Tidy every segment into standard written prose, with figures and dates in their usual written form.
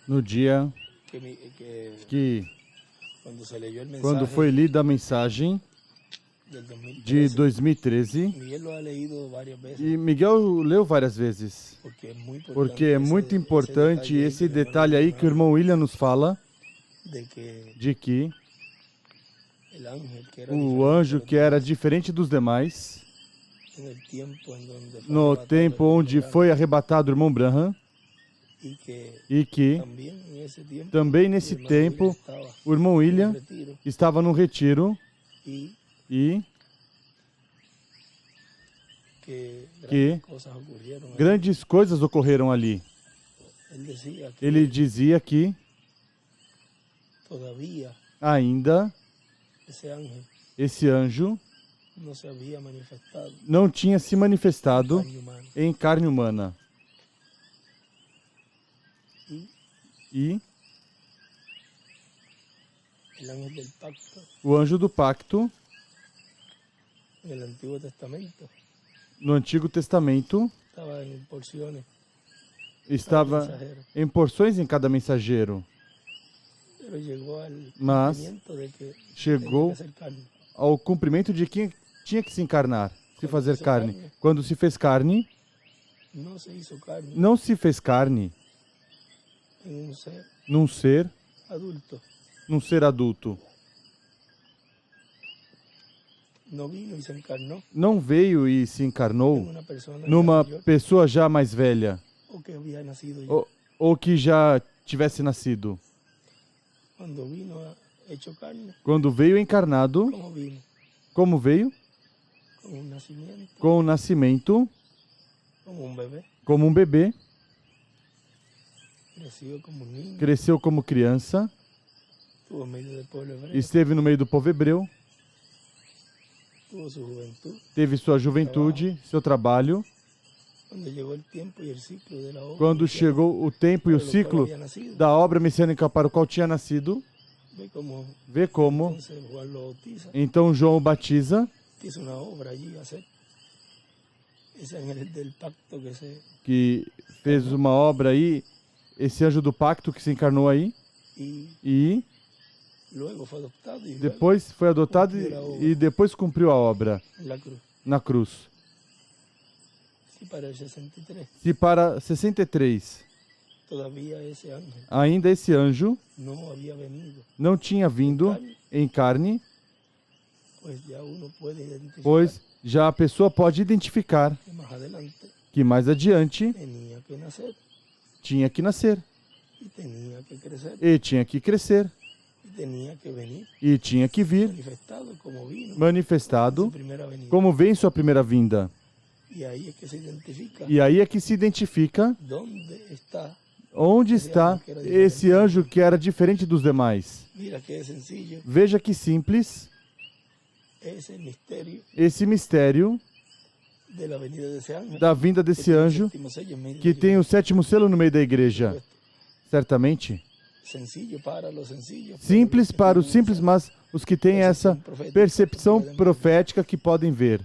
No dia que, quando foi lida a mensagem de 2013, e Miguel leu várias vezes, porque é muito importante esse detalhe aí que o irmão William nos fala, de que o anjo que era diferente dos demais, no tempo onde foi arrebatado o irmão Branham, e que também nesse tempo o irmão William estava num retiro e que grandes coisas ocorreram ali. Ele dizia que ainda esse anjo não tinha se manifestado em carne humana. E o anjo do pacto, no Antigo Testamento, estava em porções em cada mensageiro, mas chegou ao cumprimento de quem tinha que se encarnar, se fazer carne. Quando se fez carne, não se fez carne num ser adulto. Não veio e se encarnou numa pessoa já mais velha, ou que já tivesse nascido. Quando veio encarnado, como veio? Com o nascimento, como um bebê, cresceu como criança, esteve no meio do povo hebreu, teve sua juventude, seu trabalho. Quando chegou o tempo e o ciclo da obra messiânica para o qual tinha nascido, vê como então João o batiza, que fez uma obra aí, esse anjo do pacto que se encarnou aí, e depois foi adotado e depois cumpriu a obra na cruz. Se para 63 ainda esse anjo não tinha vindo em carne, pois já a pessoa pode identificar que mais adiante tinha que nascer, e tinha que crescer, e tinha que vir manifestado como veio em sua primeira vinda. E aí é que se identifica onde está esse anjo que era diferente dos demais. Veja que simples esse mistério da vinda desse anjo que tem o 7º selo no meio da igreja. Certamente. Simples para os simples, mas os que têm essa percepção profética que podem ver.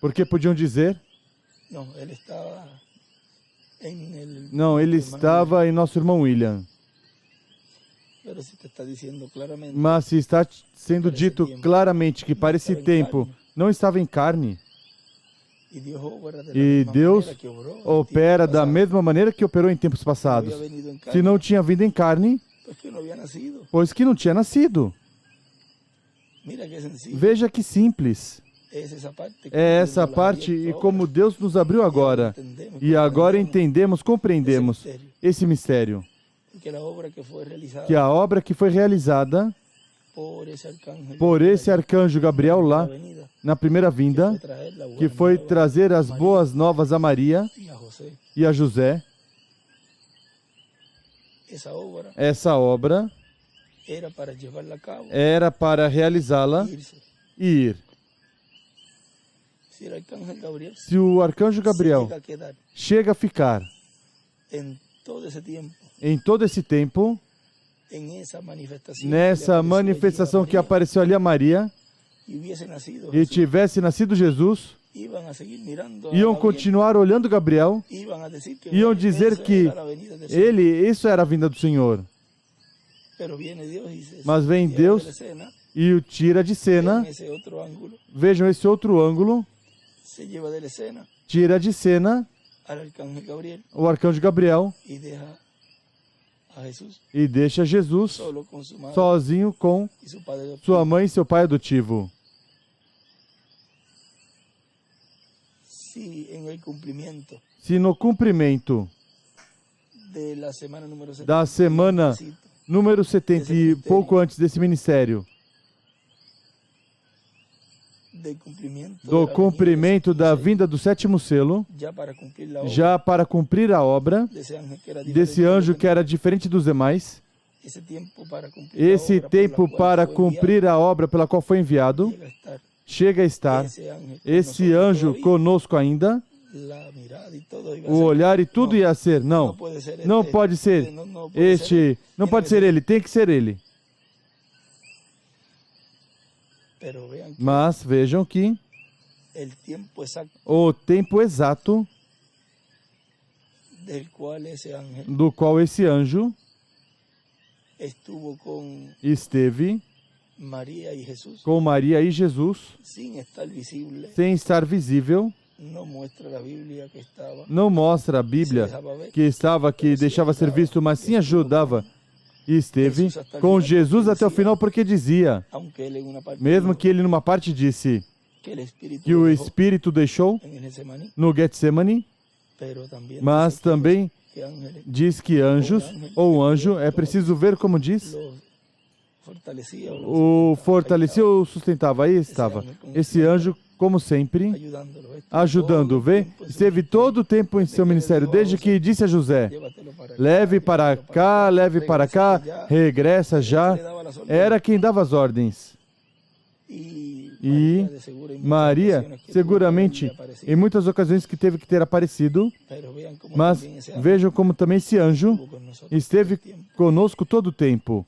Porque podiam dizer, não, ele estava em nosso irmão William. Mas se está sendo dito claramente que para esse tempo não estava em carne, e Deus opera da mesma maneira que operou em tempos passados. Se não tinha vindo em carne, pois que não tinha nascido. Veja que simples. É essa parte e como Deus nos abriu agora. E agora entendemos, compreendemos esse mistério. Que a obra que foi realizada por esse arcanjo Gabriel lá, na primeira vinda, que foi trazer as boas novas a Maria e a José, essa obra era para realizá-la e ir. Se o arcanjo Gabriel chega a ficar em todo esse tempo, nessa manifestação que apareceu ali a Maria, e tivesse nascido Jesus, iam continuar olhando Gabriel, iam dizer que isso era a vinda do Senhor. Mas vem Deus e o tira de cena. Vejam esse outro ângulo. Tira de cena o arcanjo Gabriel e deixa Jesus sozinho com sua mãe e seu pai adotivo. Se no cumprimento da semana número 70 e pouco antes desse ministério, do cumprimento da vinda do sétimo selo, já para cumprir a obra desse anjo que era diferente dos demais, esse tempo para cumprir a obra pela qual foi enviado, chega a estar esse anjo conosco ainda, o olhar e tudo ia ser, não pode ser este, não pode ser ele, tem que ser ele. Mas vejam que o tempo exato do qual esse anjo esteve com Maria e Jesus, sem estar visível, não mostra a Bíblia que deixava ser visto, mas sim ajudava. E esteve com Jesus até o final, porque dizia, mesmo que ele numa parte disse que o Espírito deixou no Getsemane, mas também diz que anjos, ou anjo, é preciso ver como diz, o fortalecia ou sustentava. Aí estava esse anjo, como sempre, ajudando. Vê, esteve todo o tempo em seu ministério, desde que disse a José, leve para cá, regressa já. Era quem dava as ordens. E Maria, seguramente, em muitas ocasiões que teve que ter aparecido, mas vejam como também esse anjo esteve conosco todo o tempo,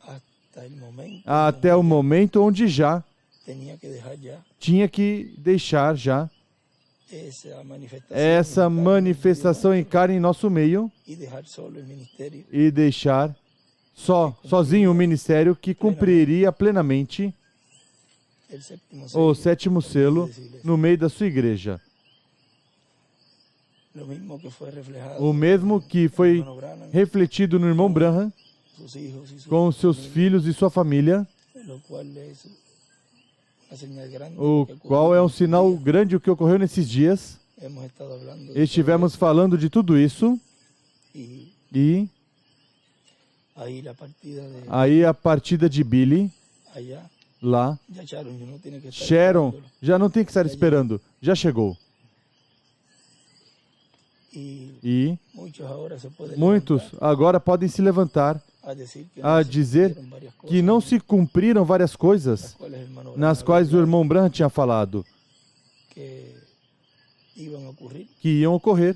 até o momento onde já tinha que deixar já essa manifestação em carne em nosso meio e deixar sozinho o ministério que cumpriria plenamente o sétimo selo no meio da sua igreja. O mesmo que foi refletido no irmão Branham, com seus filhos e sua família, o qual é um sinal grande o que ocorreu nesses dias. Estivemos falando de tudo isso e aí a partida de Billy lá, Sharon já não tem que estar esperando, já chegou. E muitos agora podem se levantar a dizer que não se cumpriram várias coisas nas quais o irmão Branham tinha falado que iam ocorrer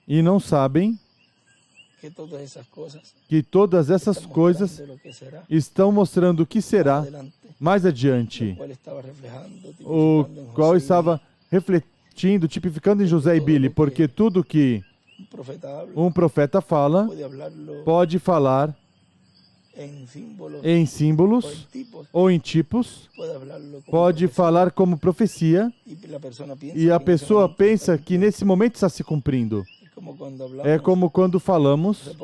e não sabem que todas essas coisas estão mostrando o que será mais adiante, o qual estava refletindo, tipificando em José e Billy, porque tudo que um profeta fala, pode falar em símbolos ou em tipos, pode falar como profecia, e a pessoa pensa que nesse momento está se cumprindo. É como quando falamos,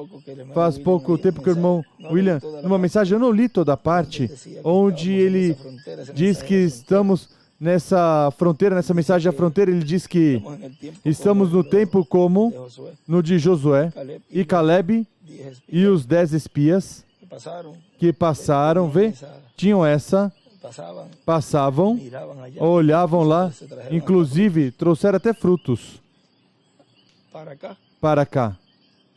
faz pouco tempo que o irmão William, numa mensagem, eu não li toda a parte, onde ele diz que estamos nessa fronteira, nessa mensagem da fronteira, ele diz que estamos no tempo como no de Josué e Caleb e os 10 espias que passaram, tinham essa, passavam, olhavam lá, inclusive trouxeram até frutos para cá.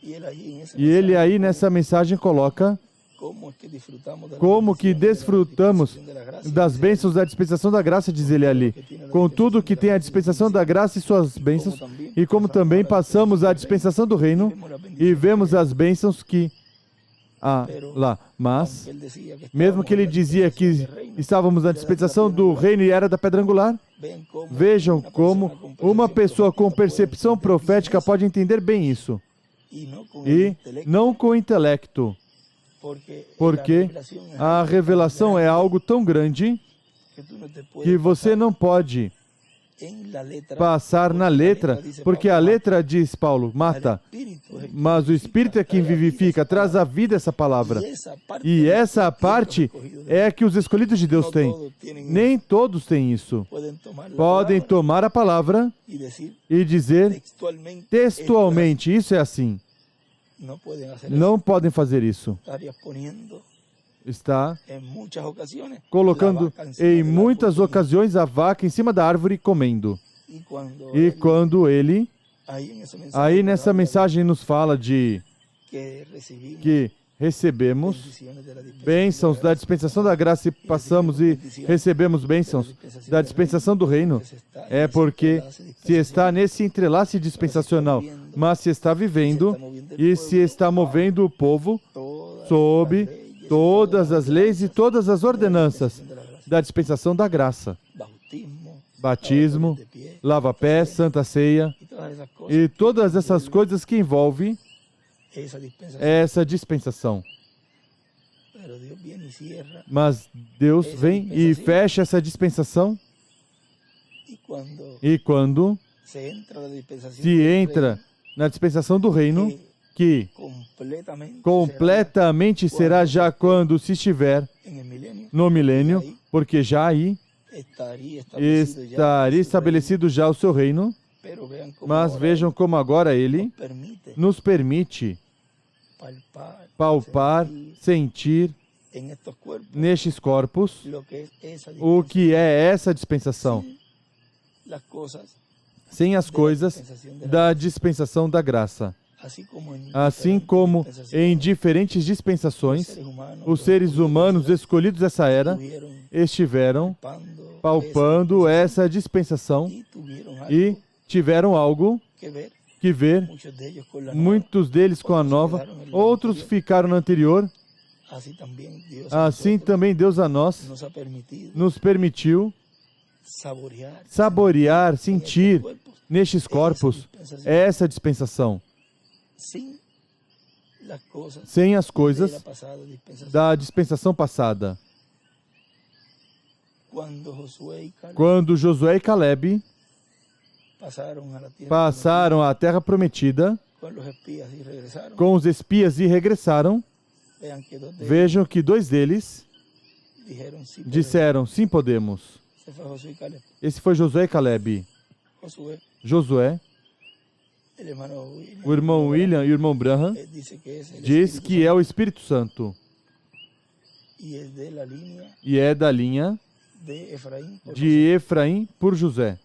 E ele aí nessa mensagem coloca como que desfrutamos das bênçãos da dispensação da graça, diz ele ali. Com tudo que tem a dispensação da graça e suas bênçãos, e como também passamos a dispensação do reino e vemos as bênçãos que lá. Mas, mesmo que ele dizia que estávamos na dispensação do reino e era da pedra angular, vejam como uma pessoa com percepção profética pode entender bem isso. E não com o intelecto. Porque a revelação é algo tão grande que você não pode passar na letra, porque a letra, diz Paulo, mata, mas o Espírito é quem vivifica, traz à vida essa palavra. E essa parte é a que os escolhidos de Deus têm. Nem todos têm isso. Podem tomar a palavra e dizer textualmente, isso é assim. Não podem fazer isso. Está colocando em muitas ocasiões a vaca em cima da árvore comendo. E quando ele, aí nessa mensagem nos fala de que recebemos bênçãos da dispensação da graça e passamos e recebemos bênçãos da dispensação do reino, é porque se está nesse entrelace dispensacional, mas se está vivendo e se está movendo o povo sob todas as leis e todas as ordenanças da dispensação da graça. Batismo, lava-pés, Santa Ceia e todas essas coisas que envolvem essa dispensação. Mas Deus vem e fecha essa dispensação e quando se entra na dispensação do reino, que completamente será já quando se estiver no milênio, porque já aí estaria estabelecido já o seu reino, mas vejam como agora ele nos permite palpar, sentir nestes corpos o que é essa dispensação, sem as coisas da dispensação da graça. Assim como em diferentes dispensações, os seres humanos escolhidos dessa era estiveram palpando essa dispensação e tiveram algo que ver, muitos deles com a nova, outros ficaram na anterior. Assim também Deus a nós nos permitiu saborear, sentir nestes corpos essa dispensação, sem as coisas da dispensação passada. Quando Josué e Caleb passaram à terra prometida com os espias e regressaram, vejam que dois deles disseram, sim, podemos. Esse foi Josué e Caleb. Josué, o irmão William e o irmão Branham diz que é o Espírito Santo. E é da linha de Efraim por José.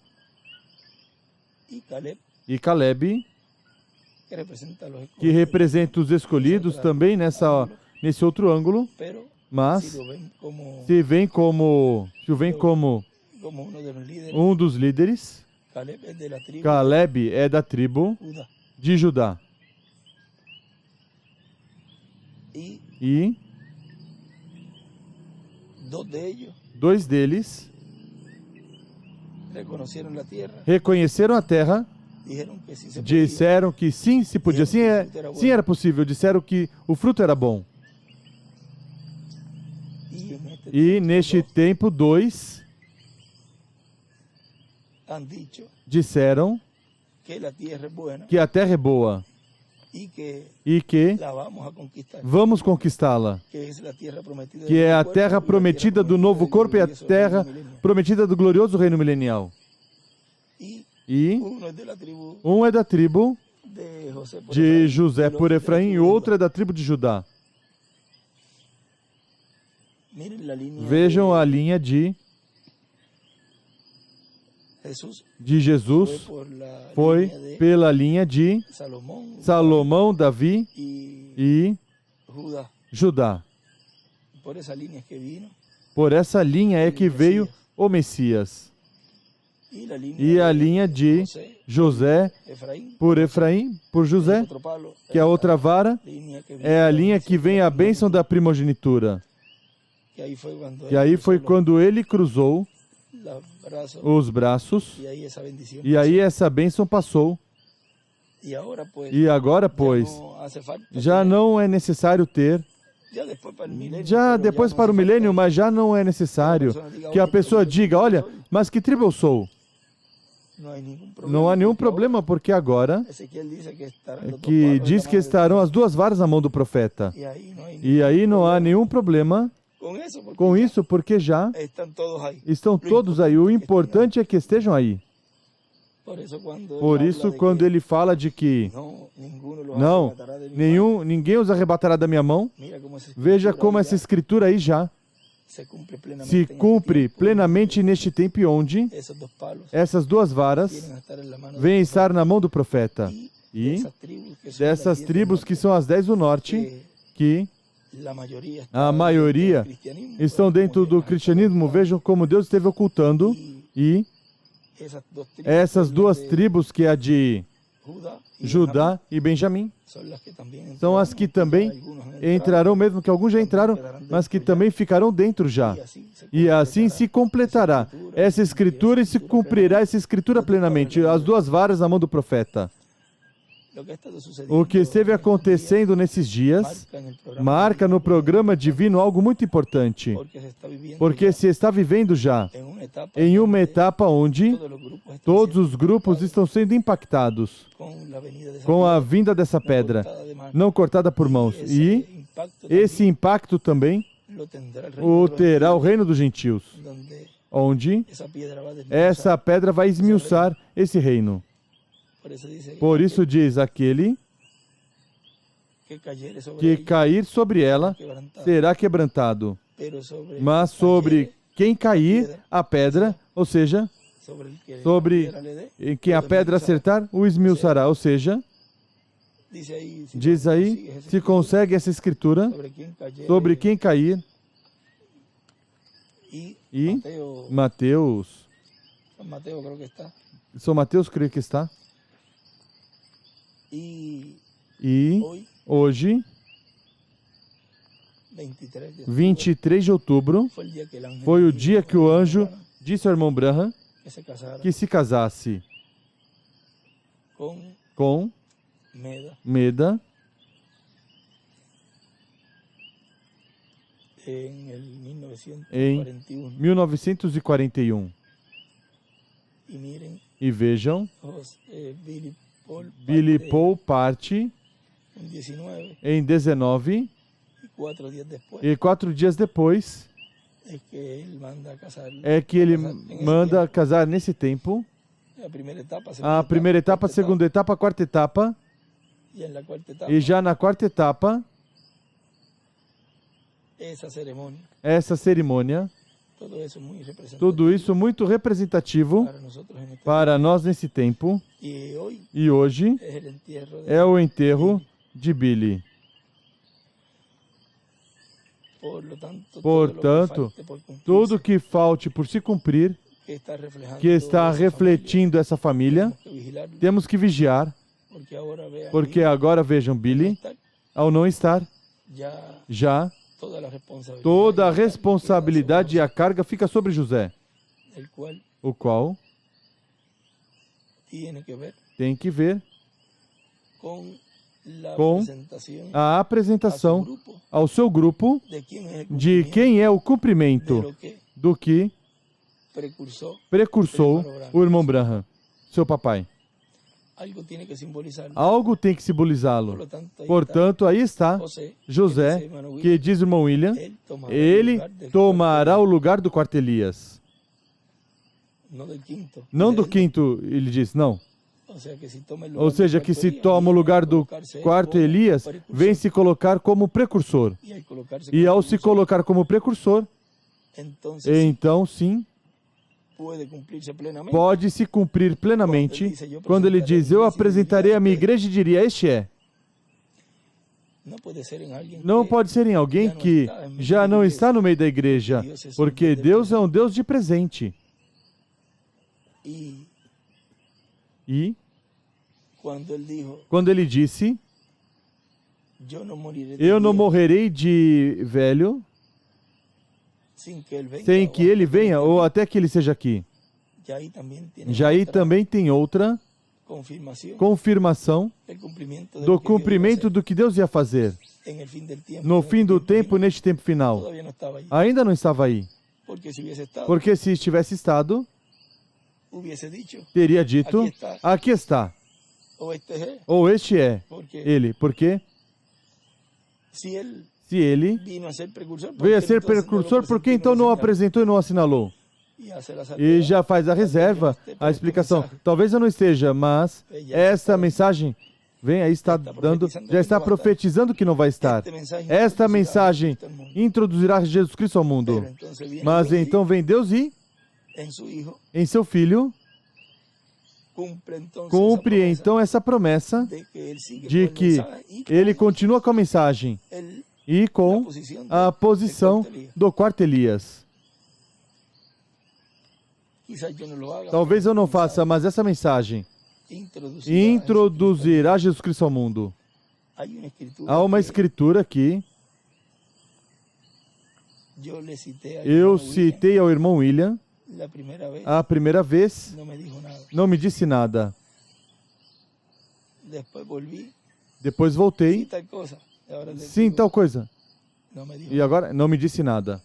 E Caleb, que representa os escolhidos também nesse outro ângulo, mas se vem como um dos líderes, Caleb é da tribo de Judá. E dois deles reconheceram a terra, disseram que sim, se podia, sim era possível, disseram que o fruto era bom. E neste tempo, dois disseram que a terra é boa e que vamos conquistá-la, que é a terra prometida do novo corpo e a terra prometida do glorioso reino milenial. E um é da tribo de José por Efraim e outro é da tribo de Judá. Vejam a linha de Jesus, foi pela linha de Salomão, Davi e Judá. Por essa linha é que veio o Messias. e a linha de José por Efraim, por José, que a outra vara é a linha que vem a bênção da primogenitura. E aí foi quando ele cruzou os braços, e aí essa bênção passou. E agora, pois, já não é necessário ter, já depois para o milênio, mas já não é necessário que a pessoa diga, olha, mas que tribo eu sou? Não há nenhum problema, porque agora que diz que estarão as duas varas na mão do profeta. E aí não há nenhum problema com isso, porque já estão todos aí. O importante é que estejam aí. Por isso, quando ele fala de que ninguém os arrebatará da minha mão, veja como essa escritura aí já se cumpre plenamente neste tempo, onde essas duas varas vêm estar na mão do profeta. E dessas tribos que são as 10 do norte, que a maioria estão dentro do cristianismo, vejam como Deus esteve ocultando, e essas duas tribos, que é a de Judá e Benjamim, são as que também entrarão, mesmo que alguns já entraram, mas que também ficarão dentro já. E assim se completará essa escritura e se cumprirá essa escritura plenamente, as duas varas na mão do profeta. O que esteve acontecendo nesses dias marca no programa divino algo muito importante, porque se está vivendo já em uma etapa onde todos os grupos estão sendo impactados com a vinda dessa pedra, não cortada por mãos. E esse impacto também o terá o reino dos gentios, onde essa pedra vai esmiuçar esse reino. Por isso diz, aquele que cair sobre ela será quebrantado. Mas sobre quem cair a pedra, ou seja, sobre quem a pedra acertar, o esmiuçará. Ou seja, diz aí, se consegue essa escritura, sobre quem cair. E Mateus, São Mateus, creio que está. E hoje, 23 de outubro, foi o dia que o anjo disse ao irmão Branham que se casasse com Meda em 1941. E vejam, Billy Paul parte em 19 e 4 dias depois é que ele manda casar nesse tempo. A primeira etapa, a segunda etapa, a quarta etapa. E já na quarta etapa, essa cerimônia, tudo isso muito representativo para nós nesse tempo. E hoje é o enterro de Billy. Portanto, tudo que falte por se cumprir, que está refletindo essa família, temos que vigiar, porque agora vejam, Billy, ao não estar, já toda a responsabilidade e a carga fica sobre José, o qual tem que ver com a apresentação ao seu grupo de quem é o cumprimento do que precursou o irmão Branham, seu papai. Algo tem que simbolizá-lo. Portanto, aí está José, que diz o irmão William, ele tomará o lugar do quarto Elias. Não do quinto, ele diz, não. Ou seja, que se toma o lugar do quarto Elias, vem se colocar como precursor. E ao se colocar como precursor, então sim, pode se cumprir plenamente quando ele diz, eu apresentarei a minha igreja e diria, este é. Não pode ser em alguém que já não está no meio da igreja, porque Deus é um Deus de presente. E quando ele disse, eu não morrerei de velho sem que ele venha, ou até que ele seja aqui. Já aí também tem outra confirmação do cumprimento do que Deus ia fazer no fim do tempo, neste tempo final. Ainda não estava aí. Porque se estivesse estado, teria dito, aqui está. Ou este é ele. Por quê? Se ele veio a ser precursor, por que então não o apresentou e não o assinalou? E já faz a reserva, a explicação. Talvez eu não esteja, mas esta mensagem vem aí, está dando, já está profetizando que não vai estar. Esta mensagem introduzirá Jesus Cristo ao mundo. Mas então vem Deus e, em seu Filho, cumpre então essa promessa de que ele continua com a mensagem e com a posição do quarto Elias. Talvez eu não faça, mas essa mensagem introduzirá Jesus Cristo ao mundo. Há uma escritura aqui. Eu citei ao irmão William. A primeira vez, não me disse nada. Depois voltei. Sim, tal coisa. E agora não me disse nada.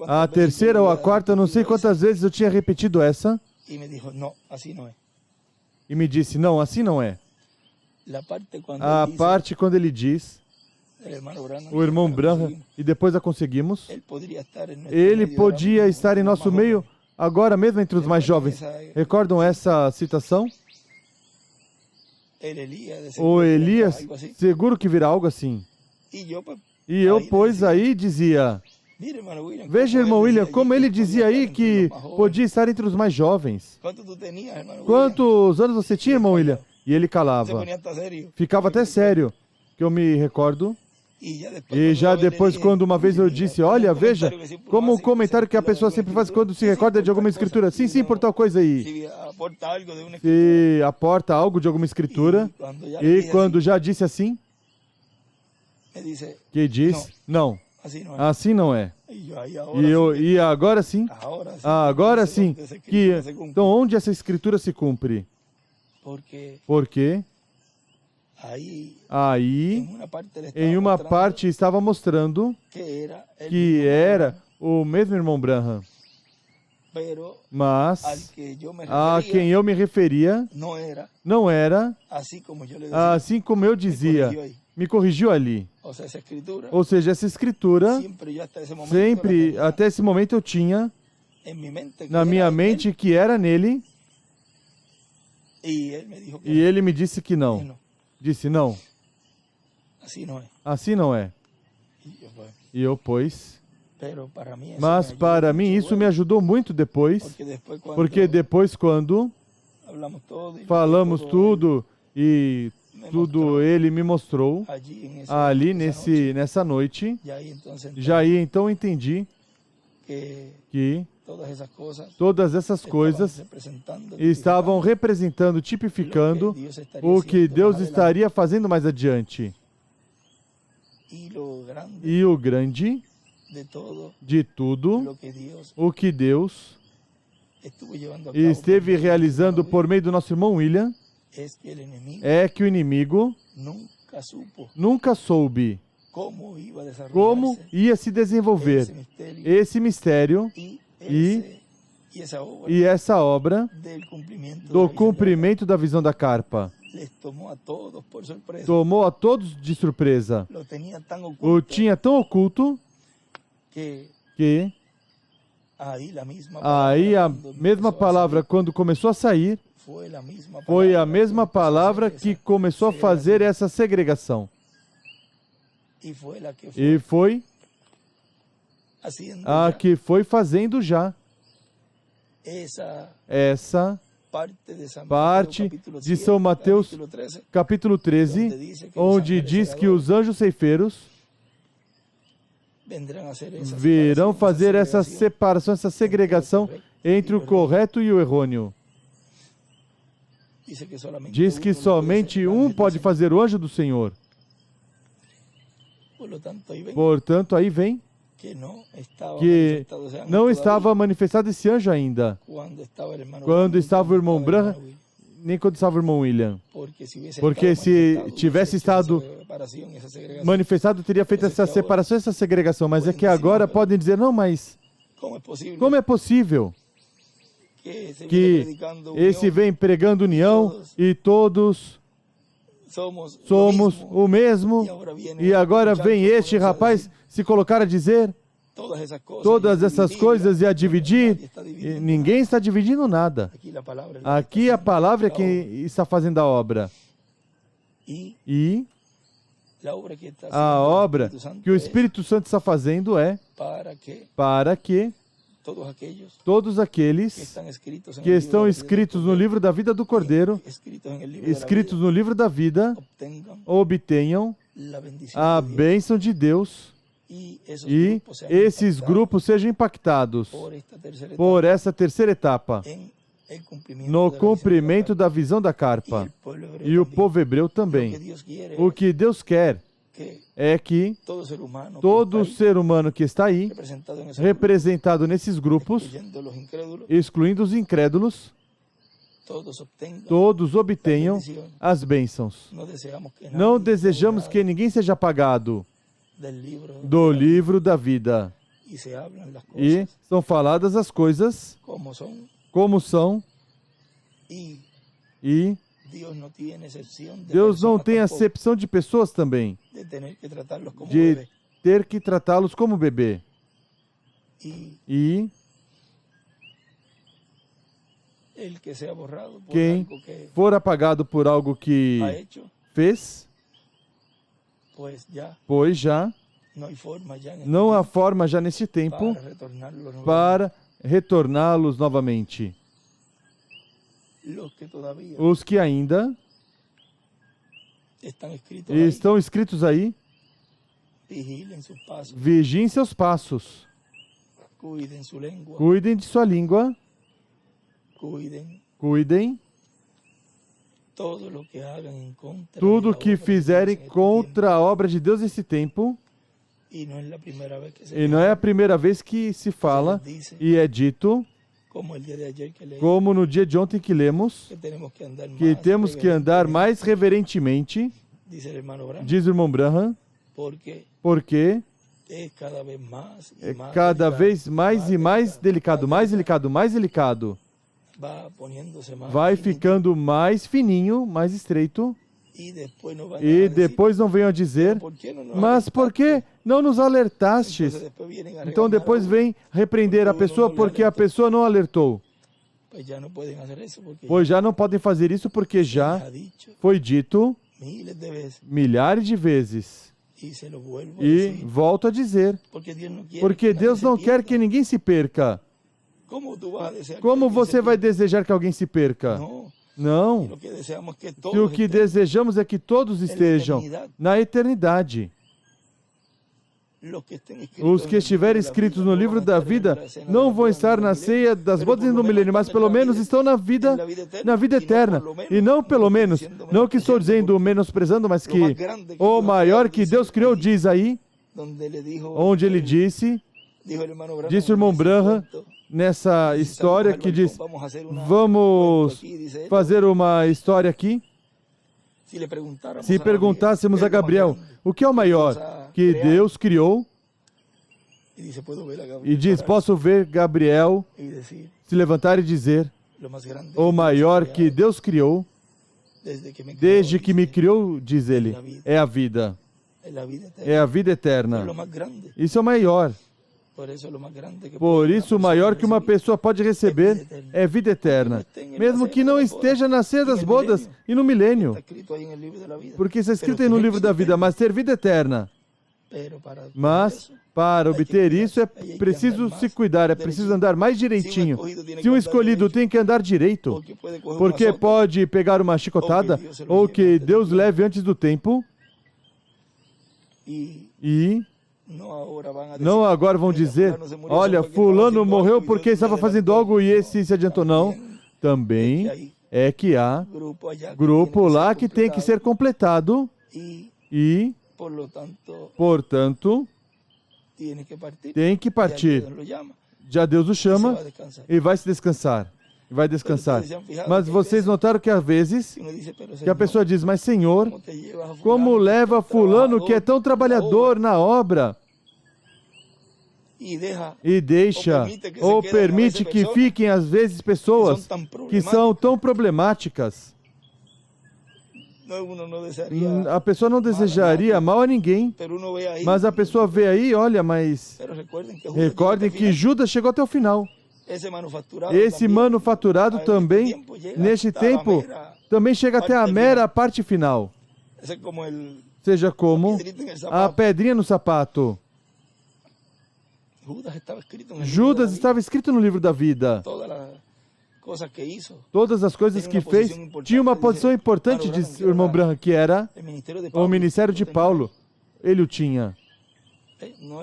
A terceira ou a quarta, não sei quantas vezes eu tinha repetido essa. E me disse, não, assim não é. A parte quando ele diz, o irmão Branham, e depois a conseguimos, ele podia estar em nosso meio agora mesmo entre os mais jovens. Recordam essa citação? O Elias, seguro que virá algo assim. E eu, pois, aí dizia, veja, irmão William, como ele dizia aí que podia estar entre os mais jovens. Quantos anos você tinha, irmão William? E ele calava. Ficava até sério, que eu me recordo. E já depois, quando uma vez eu disse, olha, veja, como o comentário que a pessoa sempre faz quando se recorda de alguma escritura. Sim, sim, por tal coisa aí. Se aporta algo de alguma escritura, e quando já disse assim, que diz, não, assim não é. E agora sim, que, então onde essa escritura se cumpre? Porque aí, em uma parte, estava mostrando que era o mesmo irmão Branham. Mas a quem eu me referia não era assim como eu dizia. Me corrigiu ali. Ou seja, essa escritura, sempre, até esse momento eu tinha na minha mente que era nele. E ele me disse que não. Disse, não. Assim não é. E eu, pois... Mas para mim isso me ajudou muito depois, porque depois quando falamos tudo e tudo ele me mostrou ali nessa noite, já aí então entendi que todas essas coisas estavam representando, tipificando o que Deus estaria fazendo mais adiante. E o grande de tudo o que Deus esteve realizando por meio do nosso irmão William é que o inimigo nunca soube como ia se desenvolver esse mistério e essa obra do cumprimento da visão da carpa. Tomou a todos de surpresa. O tinha tão oculto que aí a mesma palavra, quando começou a sair, foi a mesma palavra que começou a fazer essa segregação. E foi a que foi fazendo já essa parte de São Mateus, capítulo 13, onde diz que os anjos ceifeiros virão fazer essa separação, essa segregação entre o correto e o errôneo. Diz que somente um pode fazer o anjo do Senhor. Portanto, aí vem que não estava manifestado esse anjo ainda, quando estava o irmão Branham, nem quando estava o irmão William. Porque se tivesse estado manifestado, teria feito essa separação, essa segregação. Mas é que agora podem dizer, não, mas como é possível que esse vem pregando união e todos somos o mesmo, e agora vem este rapaz se colocar a dizer todas essas coisas e a dividir? E ninguém está dividindo nada. Aqui a palavra é quem está fazendo a obra. E a obra que o Espírito Santo está fazendo é para que todos aqueles que estão escritos no livro da vida do Cordeiro, escritos no livro da vida, obtenham a bênção de Deus e esses grupos sejam impactados por essa terceira etapa, no cumprimento da visão da carpa. E o povo hebreu também. O que Deus quer é que todo ser humano que está aí, representado nesses grupos, excluindo os incrédulos, todos obtenham as bênçãos. Não desejamos que ninguém seja apagado do livro da vida. E são faladas as coisas como são, e Deus não tem acepção de pessoas também, de ter que tratá-los como bebê. E quem for apagado por algo que fez, pois já não há forma já neste tempo para retorná-los novamente. Os que ainda estão escritos aí, vigiem seus passos, cuidem de sua língua, cuidem tudo o que fizerem contra a obra de Deus nesse tempo. E não é a primeira vez que se fala e é dito, como no dia de ontem que lemos, que temos que andar mais reverentemente, diz o irmão Branham, porque é cada vez mais e mais delicado, mais delicado, mais delicado. Vai ficando mais fininho, mais estreito, e depois não venham a dizer, mas por que não nos alertastes? Então depois vem repreender a pessoa porque a pessoa não alertou. Pois já não podem fazer isso porque já foi dito milhares de vezes. E volto a dizer, porque Deus não quer que ninguém se perca. Como você vai desejar que alguém se perca? Não. Se o que desejamos é que todos estejam na eternidade. Os que estiverem escritos no livro da vida não vão estar na ceia das bodas no milênio, mas pelo menos estão na vida eterna. E não pelo menos, não que estou dizendo menosprezando, mas que o maior que Deus criou diz aí, onde ele disse o irmão Branham, nessa história que diz, vamos fazer uma história aqui. Se perguntássemos a Gabriel, o que é o maior que Deus criou? E diz, posso ver Gabriel se levantar e dizer, o maior que Deus criou, desde que me criou, diz ele, é a vida. É a vida eterna. Isso é o maior. Por isso, o maior que uma pessoa pode receber é vida eterna, mesmo que não esteja na ceia das bodas e no milênio, porque isso é escrito aí no livro da vida, mas ter vida eterna. Mas, para obter isso, é preciso se cuidar, é preciso andar mais direitinho. Se um escolhido tem que andar direito, porque pode pegar uma chicotada, ou que Deus leve antes do tempo, e Não agora vão dizer, olha, fulano morreu porque estava fazendo algo e esse se adiantou. Não. Também é que há grupo lá que tem que ser completado e, portanto, tem que partir. Já Deus o chama e vai se descansar. Vai descansar. Mas vocês notaram que às vezes que a pessoa diz, mas Senhor, como leva fulano que é tão trabalhador na obra e deixa ou permite que fiquem às vezes pessoas que são tão problemáticas. A pessoa não desejaria mal a ninguém, mas a pessoa vê aí, olha, mas recordem que Judas chegou até o final. Esse manufaturado também, neste tempo, também chega até a mera parte final. Seja como a pedrinha no sapato. Judas estava escrito no livro da vida. Todas as coisas que fez. Tinha uma posição importante, diz o irmão Branham, que era o ministério de Paulo. Ele o tinha.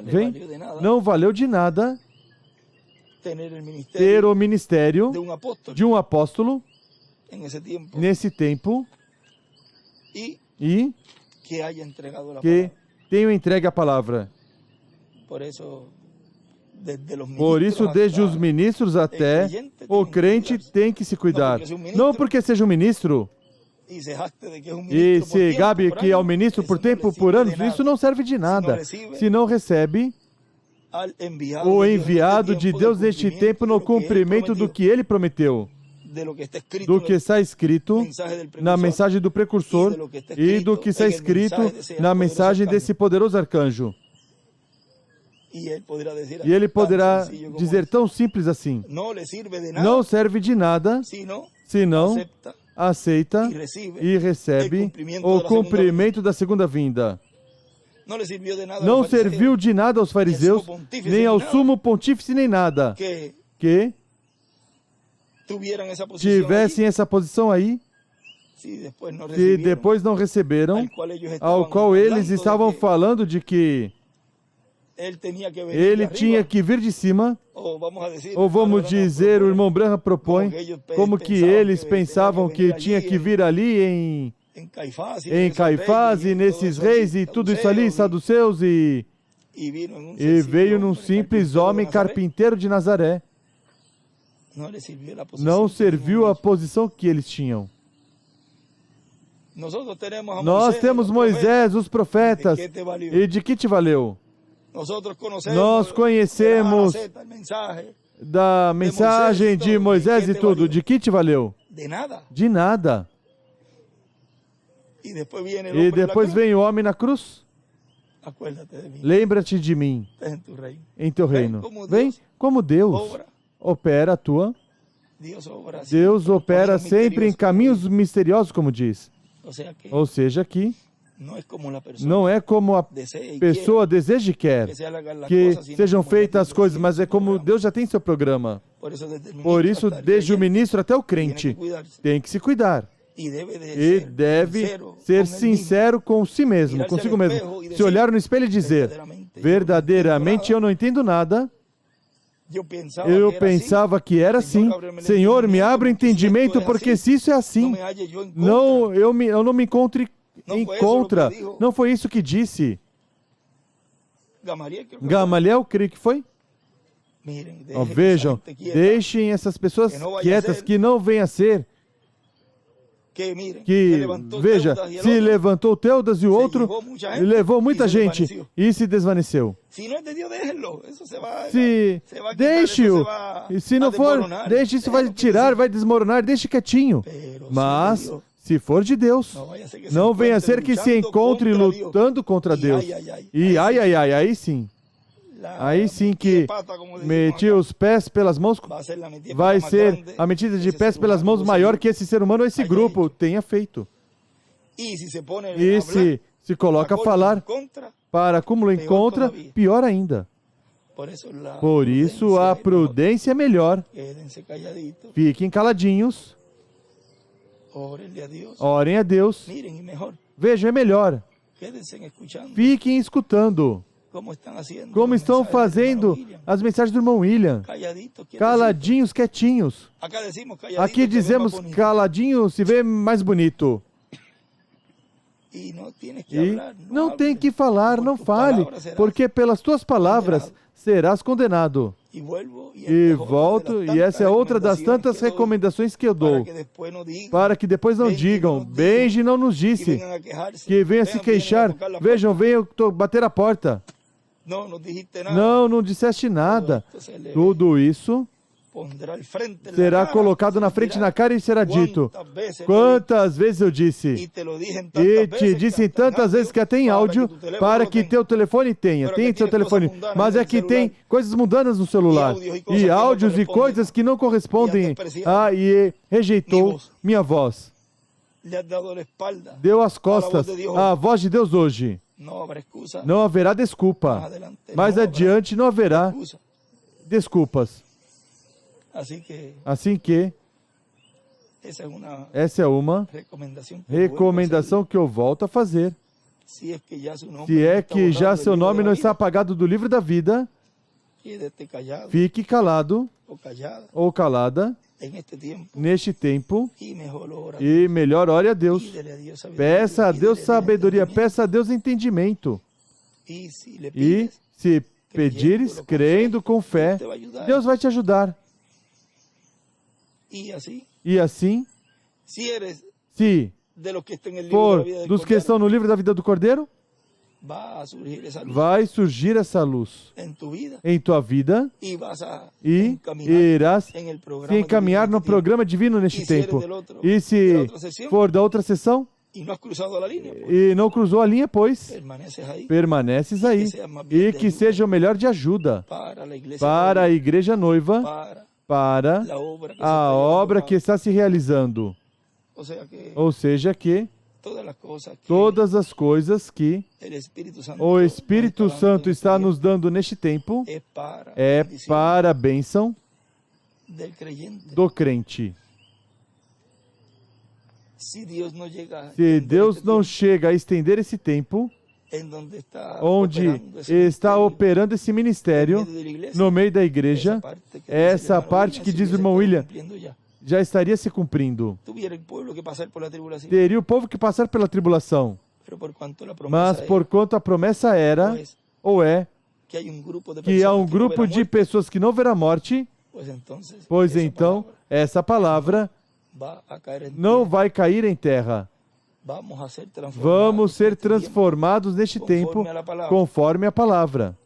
Vem? Não valeu de nada ter o ministério de um apóstolo nesse tempo e que tenham entregue a palavra. Por isso, desde os ministros até o crente tem que se cuidar. Não porque seja um ministro e se gabe que é um ministro por tempo, por anos, isso não serve de nada. Se não recebe o enviado de Deus neste tempo no cumprimento do que ele prometeu, do que está escrito na mensagem do precursor e do que está escrito na mensagem desse poderoso arcanjo. E ele poderá dizer tão simples assim, não serve de nada, senão aceita e recebe o cumprimento da segunda vinda. Não serviu de nada aos fariseus, nem ao sumo pontífice, nem nada, que tivessem essa posição aí, se depois não receberam, ao qual eles estavam falando de que ele tinha que vir de cima, ou vamos dizer, o irmão Branham propõe, como que eles pensavam que tinha que vir ali em Caifás e nesses reis e tudo isso ali, saduceus, e veio num simples homem carpinteiro de Nazaré. Não serviu a posição que eles tinham. Nós temos Moisés, os profetas, e de que te valeu? Nós conhecemos da mensagem de Moisés e tudo, de que te valeu? De nada. E depois vem o homem na cruz. Lembra-te de mim em teu reino. Vem como Deus opera, atua. Deus opera sempre em caminhos misteriosos, como diz. Ou seja, que não é como a pessoa deseja e quer que sejam feitas as coisas, mas é como Deus já tem seu programa. Por isso, desde o ministro até o crente, tem que se cuidar. E deve ser sincero com si mesmo, consigo mesmo. Se olhar no espelho e dizer, verdadeiramente eu não entendo nada, eu pensava que era assim. Senhor, me abre o entendimento, porque se isso é assim, eu não me encontre em contra. Não foi isso que disse. Gamaliel, creio que foi. Vejam, deixem essas pessoas quietas, que não venham a ser que, veja, se levantou Teudas e o outro levou muita gente e se desvaneceu. Deixe-o. E se não for, deixe, isso vai tirar, vai desmoronar, deixe quietinho. Mas, se for de Deus, não venha a ser que se encontre lutando contra Deus. E aí sim. Aí sim que meter os pés pelas mãos, vai ser a metida de pés pelas mãos maior que esse ser humano, esse grupo, tenha feito. E se coloca a falar para acúmulo em contra, pior ainda. Por isso a prudência é melhor. Fiquem caladinhos. Orem a Deus. Vejam, é melhor. Fiquem escutando. como estão fazendo as mensagens do irmão William. Caladinhos, quietinhos. Aqui dizemos caladinho se vê mais bonito. E não tem que falar, não fale, porque pelas tuas palavras serás condenado. E volto, e essa é outra das tantas recomendações que eu dou, para que depois não digam, Benji não nos disse, que venha se queixar, vejam, venham bater a porta. Não disseste nada. Tudo isso será colocado na frente na cara e será dito, quantas vezes eu disse, e te disse tantas vezes que até em áudio, para que teu telefone tenha seu telefone, mas é que tem coisas mundanas no celular, e áudios e coisas que não correspondem, e rejeitou minha voz, deu as costas à voz de Deus hoje. Não haverá desculpa, mais adiante não haverá desculpas. Assim que essa é uma recomendação que eu volto a fazer. Se é que já seu nome não está apagado do livro da vida, fique calado ou calada neste tempo e melhor ore a Deus. Peça a Deus sabedoria, peça a Deus entendimento. E se pedires, crendo com fé, Deus vai te ajudar. E assim, se for dos que estão no livro da vida do Cordeiro, vai surgir essa luz em tua vida e irás se encaminhar no programa divino neste tempo. E se for da outra sessão e não cruzou a linha, pois permaneces aí. E que seja o melhor de ajuda para a igreja noiva, para a obra que está se realizando. Ou seja que todas as coisas que o Espírito Santo está nos dando neste tempo é para a bênção do crente. Se Deus não chega a estender esse tempo, onde está operando esse ministério no meio da igreja, essa parte que diz o irmão William, já estaria se cumprindo. Teria o povo que passar pela tribulação. Mas porquanto a promessa era, ou é, que há um grupo de pessoas que não verá morte, pois então essa palavra não vai cair em terra. Vamos ser transformados neste tempo conforme a palavra.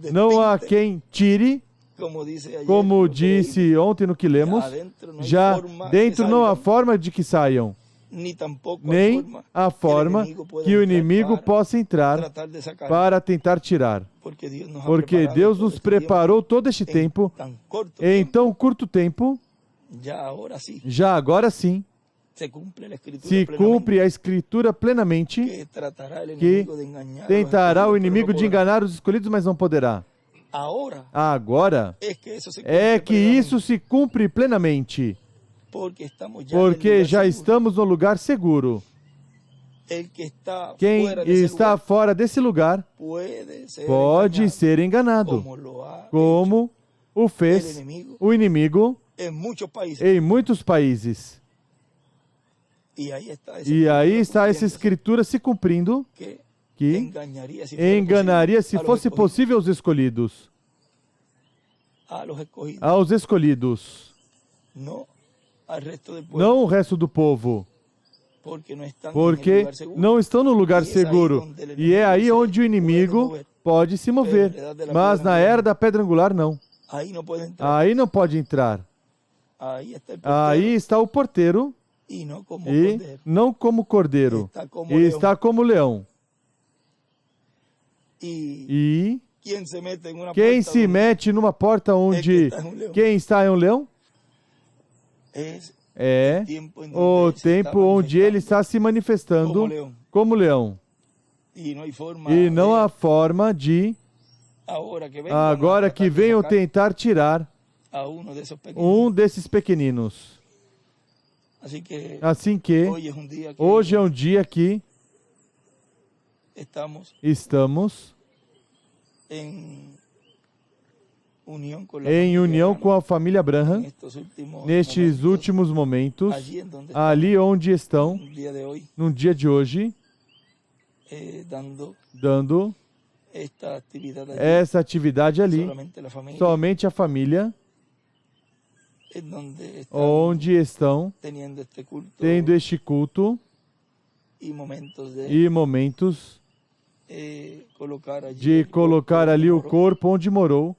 Não há quem tire, como disse ontem no que lemos, já dentro não há forma de que saiam, nem a forma que o inimigo possa entrar para tentar tirar. Porque Deus nos preparou todo este tempo, em tão curto tempo, já agora sim, se cumpre a Escritura plenamente, que tentará o inimigo de enganar os escolhidos, mas não poderá. Agora é que isso se cumpre plenamente, porque já estamos no lugar seguro. Quem está fora desse lugar pode ser enganado, como o fez o inimigo em muitos países. E aí está essa Escritura se cumprindo, que enganaria, se fosse possível, os escolhidos. Aos escolhidos. Não o resto do povo. Porque não estão no lugar seguro. E é aí onde o inimigo pode se mover. Mas na era da pedra angular, não. Aí não pode entrar. Aí está o porteiro. E não como cordeiro, está como leão. E quem se mete numa porta onde quem está é um leão, é o tempo onde ele está se manifestando como leão. E não há forma de, agora que venham tentar tirar um desses pequeninos. Assim que hoje é um dia que estamos em união com a família Branham, nestes últimos momentos, ali onde estão, no dia de hoje, dando essa atividade ali, somente a família, onde estão tendo este culto e momentos de colocar ali o corpo onde morou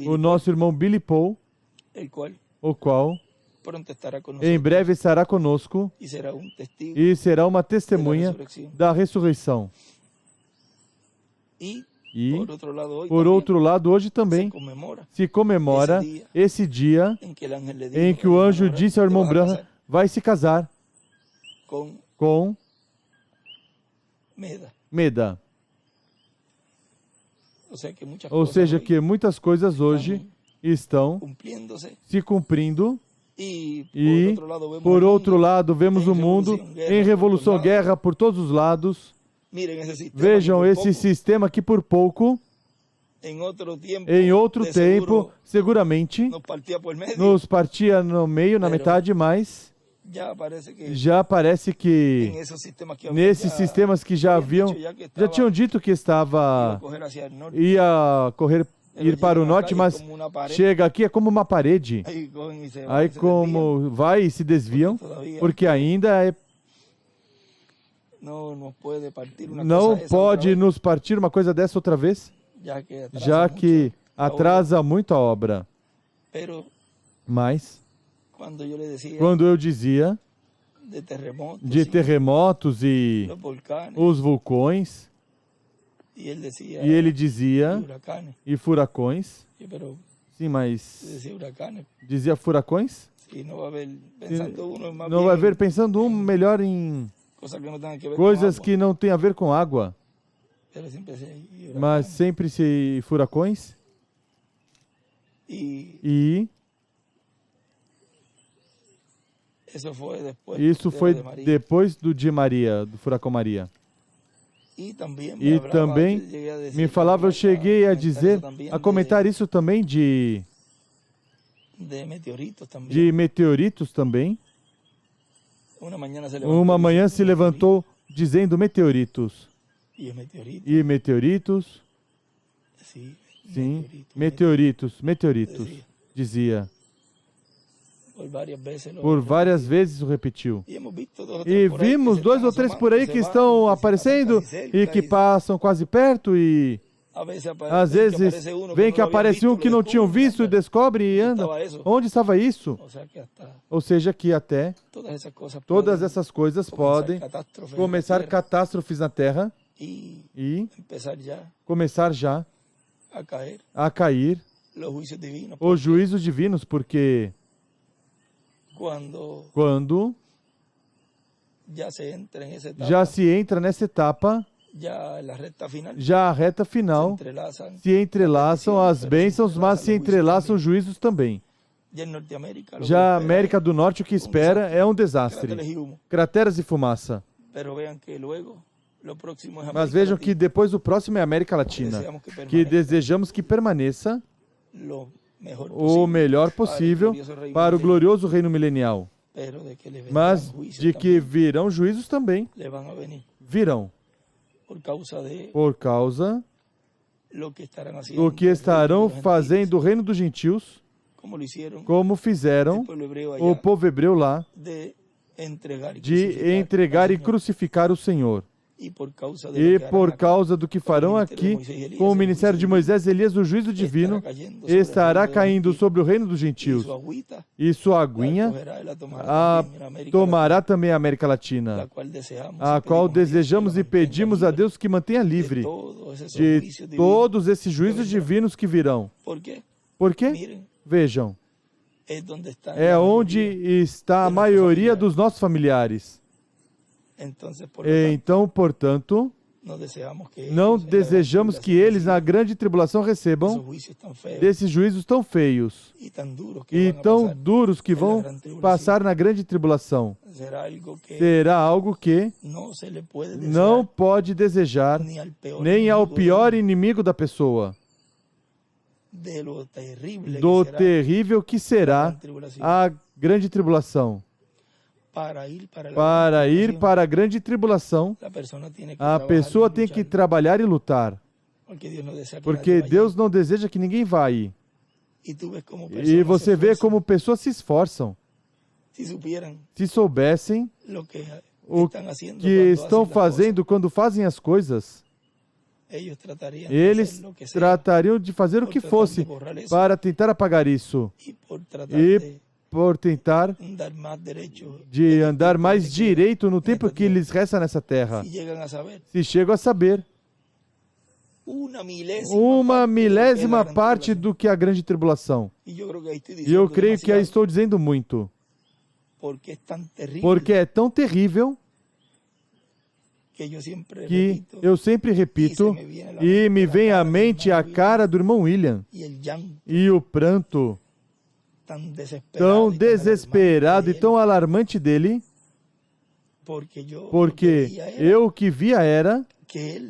o nosso irmão Billy Paul, o qual em breve estará conosco e será uma testemunha da ressurreição. E, por outro lado, hoje também se comemora esse dia em que o anjo disse ao irmão Branham, vai se casar com Meda. Ou seja, que muitas coisas hoje estão se cumprindo e, por outro lado, vemos o mundo em revolução, guerra por todos os lados. Vejam esse sistema que por pouco, em outro tempo, seguramente, nos partia no meio, na metade, mas já parece que nesses sistemas que já tinham dito que ir para o norte, mas chega aqui é como uma parede. Aí como vai e se desviam, porque ainda não pode nos partir uma coisa dessa outra vez, já que atrasa muito a obra. Mas, quando eu dizia de terremotos e os vulcões, e ele dizia, e furacões, sim, mas dizia furacões? Não vai ver pensando melhor em coisas que não têm a ver com água, mas sempre se furacões. E isso foi depois do dia Maria, do furacão Maria. E também me falava, eu cheguei a dizer, a comentar isso também de meteoritos também. Uma manhã se levantou dizendo meteoritos. E meteoritos? Sim, meteoritos, dizia. Por várias vezes o repetiu. E vimos 2 ou 3 por aí que estão aparecendo e que passam quase perto e às vezes vem que aparece um que não tinham visto e descobre e anda. Onde estava isso? Ou seja, que até todas essas coisas podem começar catástrofes na Terra e começar já a cair os juízos divinos, porque quando já se entra nessa etapa, já a reta final, se entrelaçam as bênçãos, mas se entrelaçam os juízos também. Já a América do Norte, o que espera é um desastre, crateras e fumaça. Mas vejam que depois o próximo é a América Latina, que desejamos que permaneça o melhor possível para o glorioso reino milenial. Mas de que virão juízos também. Virão. Por causa do que estarão fazendo o reino dos gentios, como fizeram o povo hebreu lá, de entregar e crucificar o Senhor. E por causa do que farão aqui, com o ministério de Moisés e Elias, o juízo divino estará caindo sobre o reino dos gentios. E sua aguinha tomará também a América Latina, a qual desejamos e pedimos a Deus que mantenha livre de todos esses juízos divinos que virão. Por quê? Vejam, é onde está a maioria dos nossos familiares. Então, portanto, Não desejamos que eles, na grande tribulação, recebam desses juízos tão feios e tão duros que vão passar na grande tribulação. Será algo que não pode desejar nem ao pior inimigo da pessoa, do terrível que será a grande tribulação. Para ir para a grande tribulação, a pessoa tem que trabalhar e lutar, porque Deus não deseja que ninguém vá aí. E você vê como pessoas se esforçam. Se soubessem o que estão fazendo quando fazem as coisas, eles tratariam de fazer o que fosse para tentar apagar isso e por tentar de andar mais direito no tempo que lhes resta nessa terra. Se chegam a saber uma milésima parte do que é a grande tribulação. E eu creio que aí estou dizendo muito. Porque é tão terrível que eu sempre repito e me vem à mente a cara do irmão William e o pranto tão desesperado e tão alarmante dele, porque eu o que via era que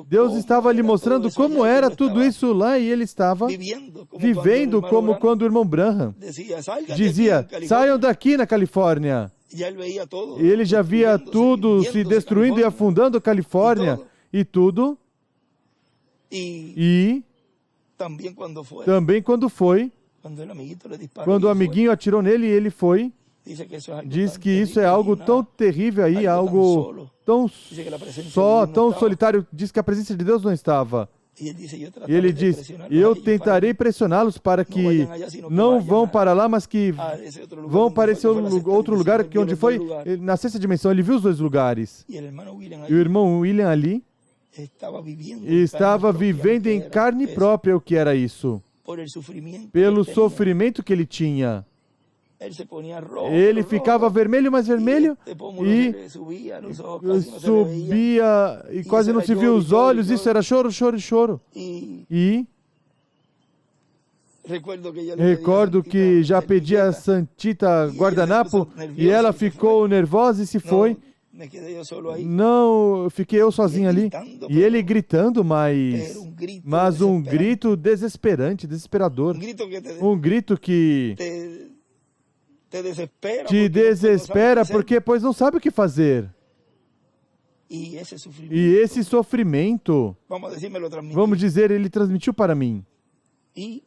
Deus estava lhe mostrando como era tudo isso lá e ele estava vivendo como quando o irmão Branham dizia, saiam daqui na Califórnia. E ele já via tudo se destruindo e afundando a Califórnia e tudo. E também quando foi, quando o amiguinho atirou nele e ele foi, diz que isso é algo tão terrível aí, algo tão tão solitário, diz que a presença de Deus não estava. E ele diz, eu tentarei pressioná-los para que não vão para lá, mas que vão para esse outro lugar, que onde foi, na sexta dimensão, ele viu os dois lugares. E o irmão William ali estava vivendo em carne própria o que era isso. Pelo sofrimento que ele tinha. Ele ficava vermelho, mais vermelho, e subia e quase não se viu os olhos, isso era choro, choro e choro. E recordo que já pedi a Santita guardanapo e ela ficou nervosa e se foi. Não, fiquei eu sozinho ali. E ele gritando, mas um grito desesperante, desesperador. Um grito que te desespera porque pois não sabe o que fazer. E esse sofrimento, vamos dizer, ele transmitiu para mim. E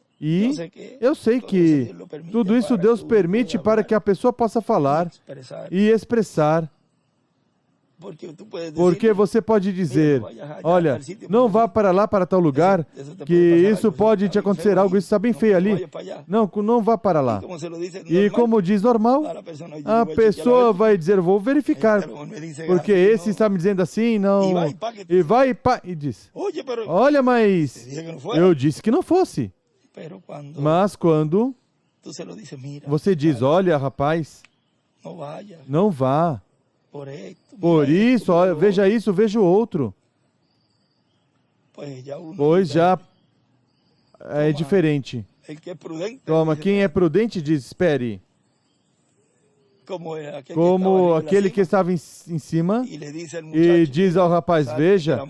eu sei que tudo isso Deus permite para que a pessoa possa falar e expressar. Porque você pode dizer, olha, não vá para lá, para tal lugar, que isso pode te acontecer algo, isso está bem feio ali. Não vá para lá. E como diz normal, a pessoa vai dizer, vou verificar, porque esse está me dizendo assim, não. E vai e diz, olha, mas eu disse que não fosse. Mas quando você diz, olha, rapaz, não vá. Por isso, olha, veja isso, veja o outro. Pois já é diferente. Toma, quem é prudente diz, espere. Como aquele que estava em cima e diz ao rapaz, veja,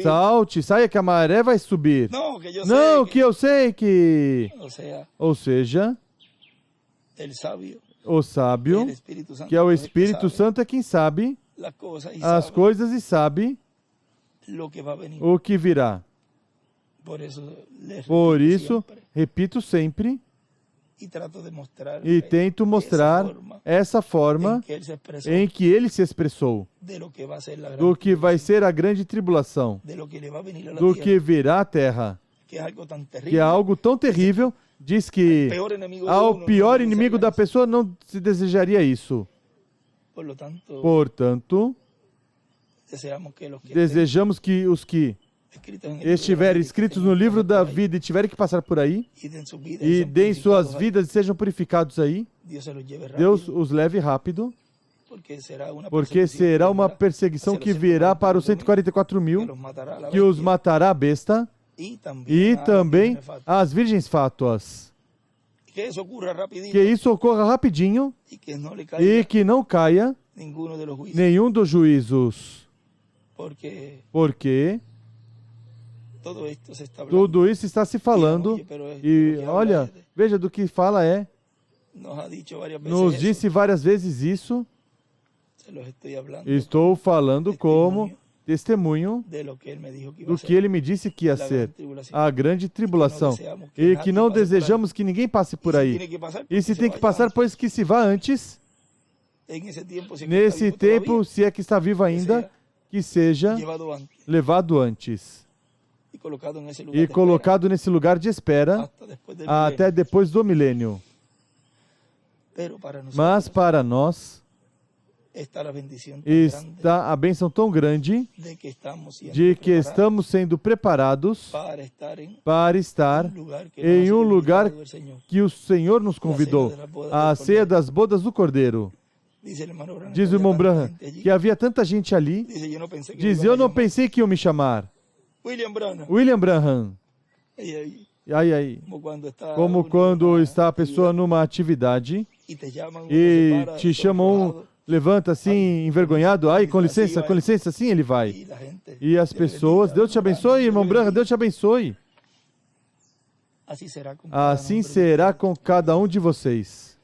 salte, saia que a maré vai subir. Não, que eu sei que... Ou seja, o sábio, que é o Espírito Santo, é quem sabe as coisas e sabe o que virá. Por isso, repito sempre, e tento mostrar essa forma em que ele se expressou, do que vai ser a grande tribulação, do que virá à terra, que é algo tão terrível. Diz que ao pior inimigo da pessoa não se desejaria isso. Portanto, desejamos que os que estiverem escritos no livro da vida e tiverem que passar por aí, e deem suas vidas e sejam purificados aí, Deus os leve rápido, porque será uma perseguição que virá para os 144.000, que os matará a besta, e também as virgens fátuas. Que isso ocorra rapidinho e que não caia nenhum dos juízos. Porque tudo isso está se falando, e olha, veja do que fala nos disse várias vezes isso. Estou falando como testemunho do que ele me disse que ia ser a grande tribulação, e que não desejamos que ninguém passe por aí. E se tem que passar, pois que se vá antes, nesse tempo, se é que está vivo ainda, que seja levado antes e colocado nesse lugar de espera até depois do milênio. Mas para nós está a bênção tão grande de que estamos sendo preparados para estar em um lugar que o Senhor nos convidou, a ceia das bodas do Cordeiro. Diz o irmão Branham que havia tanta gente ali. Diz, eu não pensei que iam me chamar. William Branham. Aí. Como quando está a pessoa numa atividade e te chamam, levanta assim, envergonhado. Ai, com licença, assim ele vai. E as pessoas, Deus te abençoe, irmão Branham, Deus te abençoe. Assim será com cada um de vocês,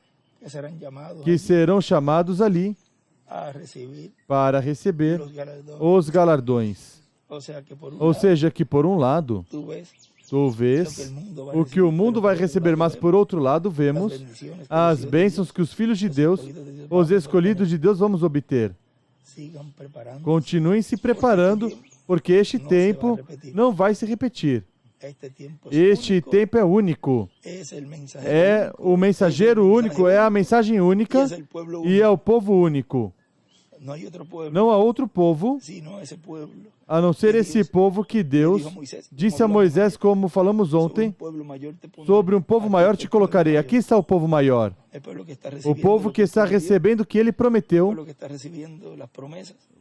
que serão chamados ali para receber os galardões. Ou seja, que por um lado, tu vês o que o mundo vai receber, mas por outro lado, vemos as bênçãos que os filhos de Deus, os escolhidos de Deus, vamos obter. Continuem se preparando, porque este tempo não vai se repetir. Este tempo é único. É o mensageiro único, é a mensagem única e é o povo único. Não há outro povo a não ser esse povo que Deus disse a Moisés, como falamos ontem, sobre um povo maior te colocarei. Aqui está o povo maior. O povo que está recebendo o que ele prometeu.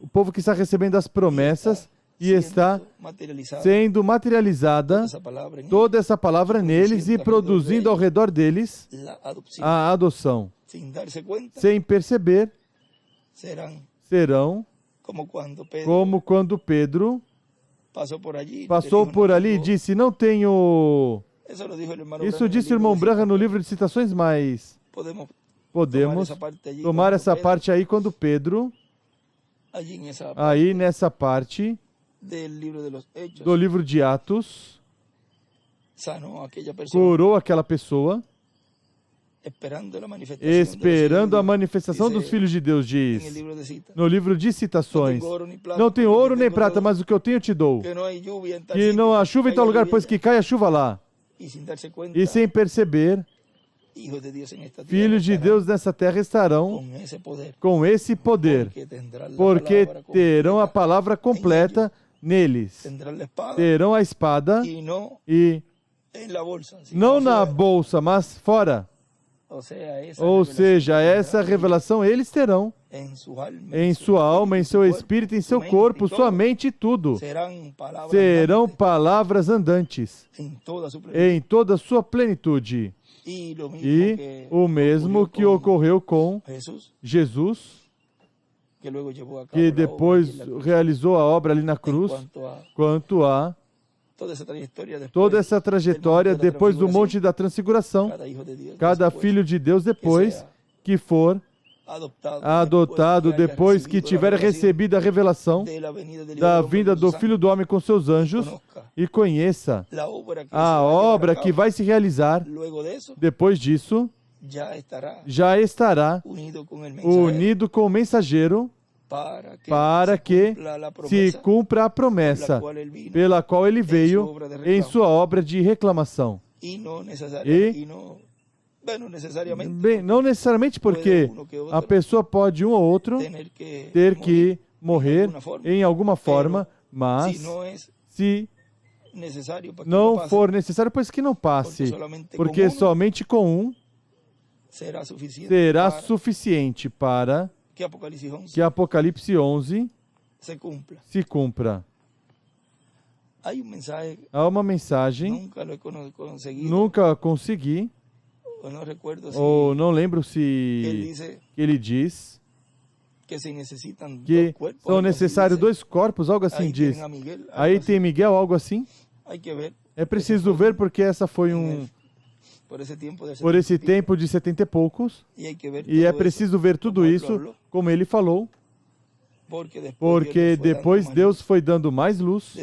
O povo que está recebendo as promessas e está sendo materializada toda essa palavra neles e produzindo ao redor deles a adoção. Sem perceber, serão como quando Pedro passou por ali e disse, não tenho... Isso disse o irmão Branham no livro de citações, mas podemos tomar essa parte aí quando Pedro, aí nessa parte do livro de Atos, curou aquela pessoa, esperando a manifestação dos filhos de Deus, diz no livro de citações, não tenho ouro nem prata, mas o que eu tenho te dou. Que não há chuva em tal lugar, pois que cai a chuva lá. E sem perceber, filhos de Deus nessa terra estarão com esse poder, porque terão a palavra completa neles. Terão a espada e não na bolsa, mas fora. Ou seja, essa revelação eles terão em sua alma, em seu espírito, em seu corpo, sua mente e tudo. Serão palavras andantes em toda a sua plenitude. E o mesmo que ocorreu com Jesus, que depois realizou a obra ali na cruz, quanto a toda essa trajetória depois do Monte da Transfiguração. Cada filho de Deus depois que for adotado, depois que tiver recebido a revelação da vinda do Filho do Homem com seus anjos, e conheça a obra que vai se realizar depois disso, já estará unido com o mensageiro, para que se cumpra a promessa pela qual ele veio em sua obra de reclamação. Não necessariamente porque a pessoa pode, um ou outro, ter que morrer em alguma forma, mas se não for necessário, pois que não passe, porque somente com um será suficiente para que Apocalipse 11 se cumpra. Há uma mensagem, nunca consegui, ou não lembro se ele diz que são necessários 2 corpos, algo assim diz. Aí tem Miguel, algo assim. É preciso ver porque essa foi por esse tempo de 70 e poucos. E é preciso ver tudo isso, como ele falou, porque depois Deus foi dando mais luz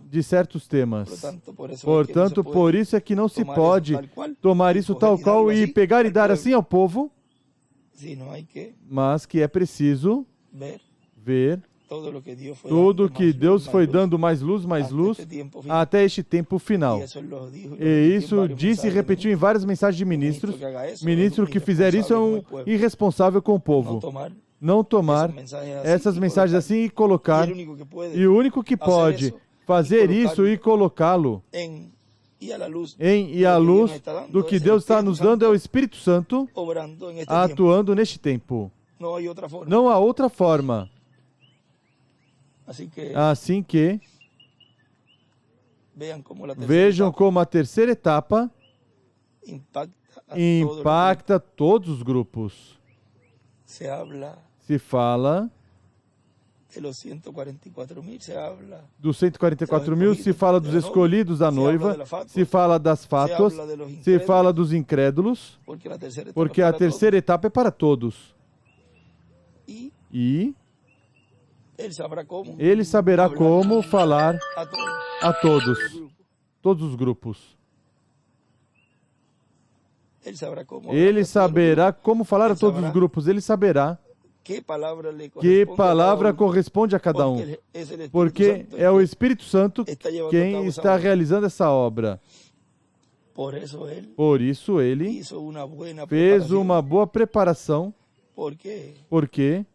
de certos temas. Portanto, por isso é que não se pode tomar isso tal qual e pegar e dar assim ao povo, mas que é preciso ver tudo que Deus foi dando mais luz, até este tempo final. E isso disse e repetiu em várias mensagens de ministros. Ministro que fizer isso é um irresponsável com o povo. Não tomar essas mensagens assim e colocar. E o único que pode fazer isso e colocá-lo e a luz do que Deus está nos dando é o Espírito Santo atuando neste tempo. Não há outra forma. Assim que vejam como a terceira etapa impacta todos os grupos. Se fala dos 144 mil, se fala dos escolhidos da noiva, se fala das fátuas, se fala dos incrédulos, porque a terceira etapa é para todos. E ele saberá como falar a todos os grupos. Ele saberá como falar a todos os grupos. Ele saberá que palavra corresponde a cada um. Porque é o Espírito Santo quem está realizando essa obra. Por isso ele fez uma boa preparação. Porque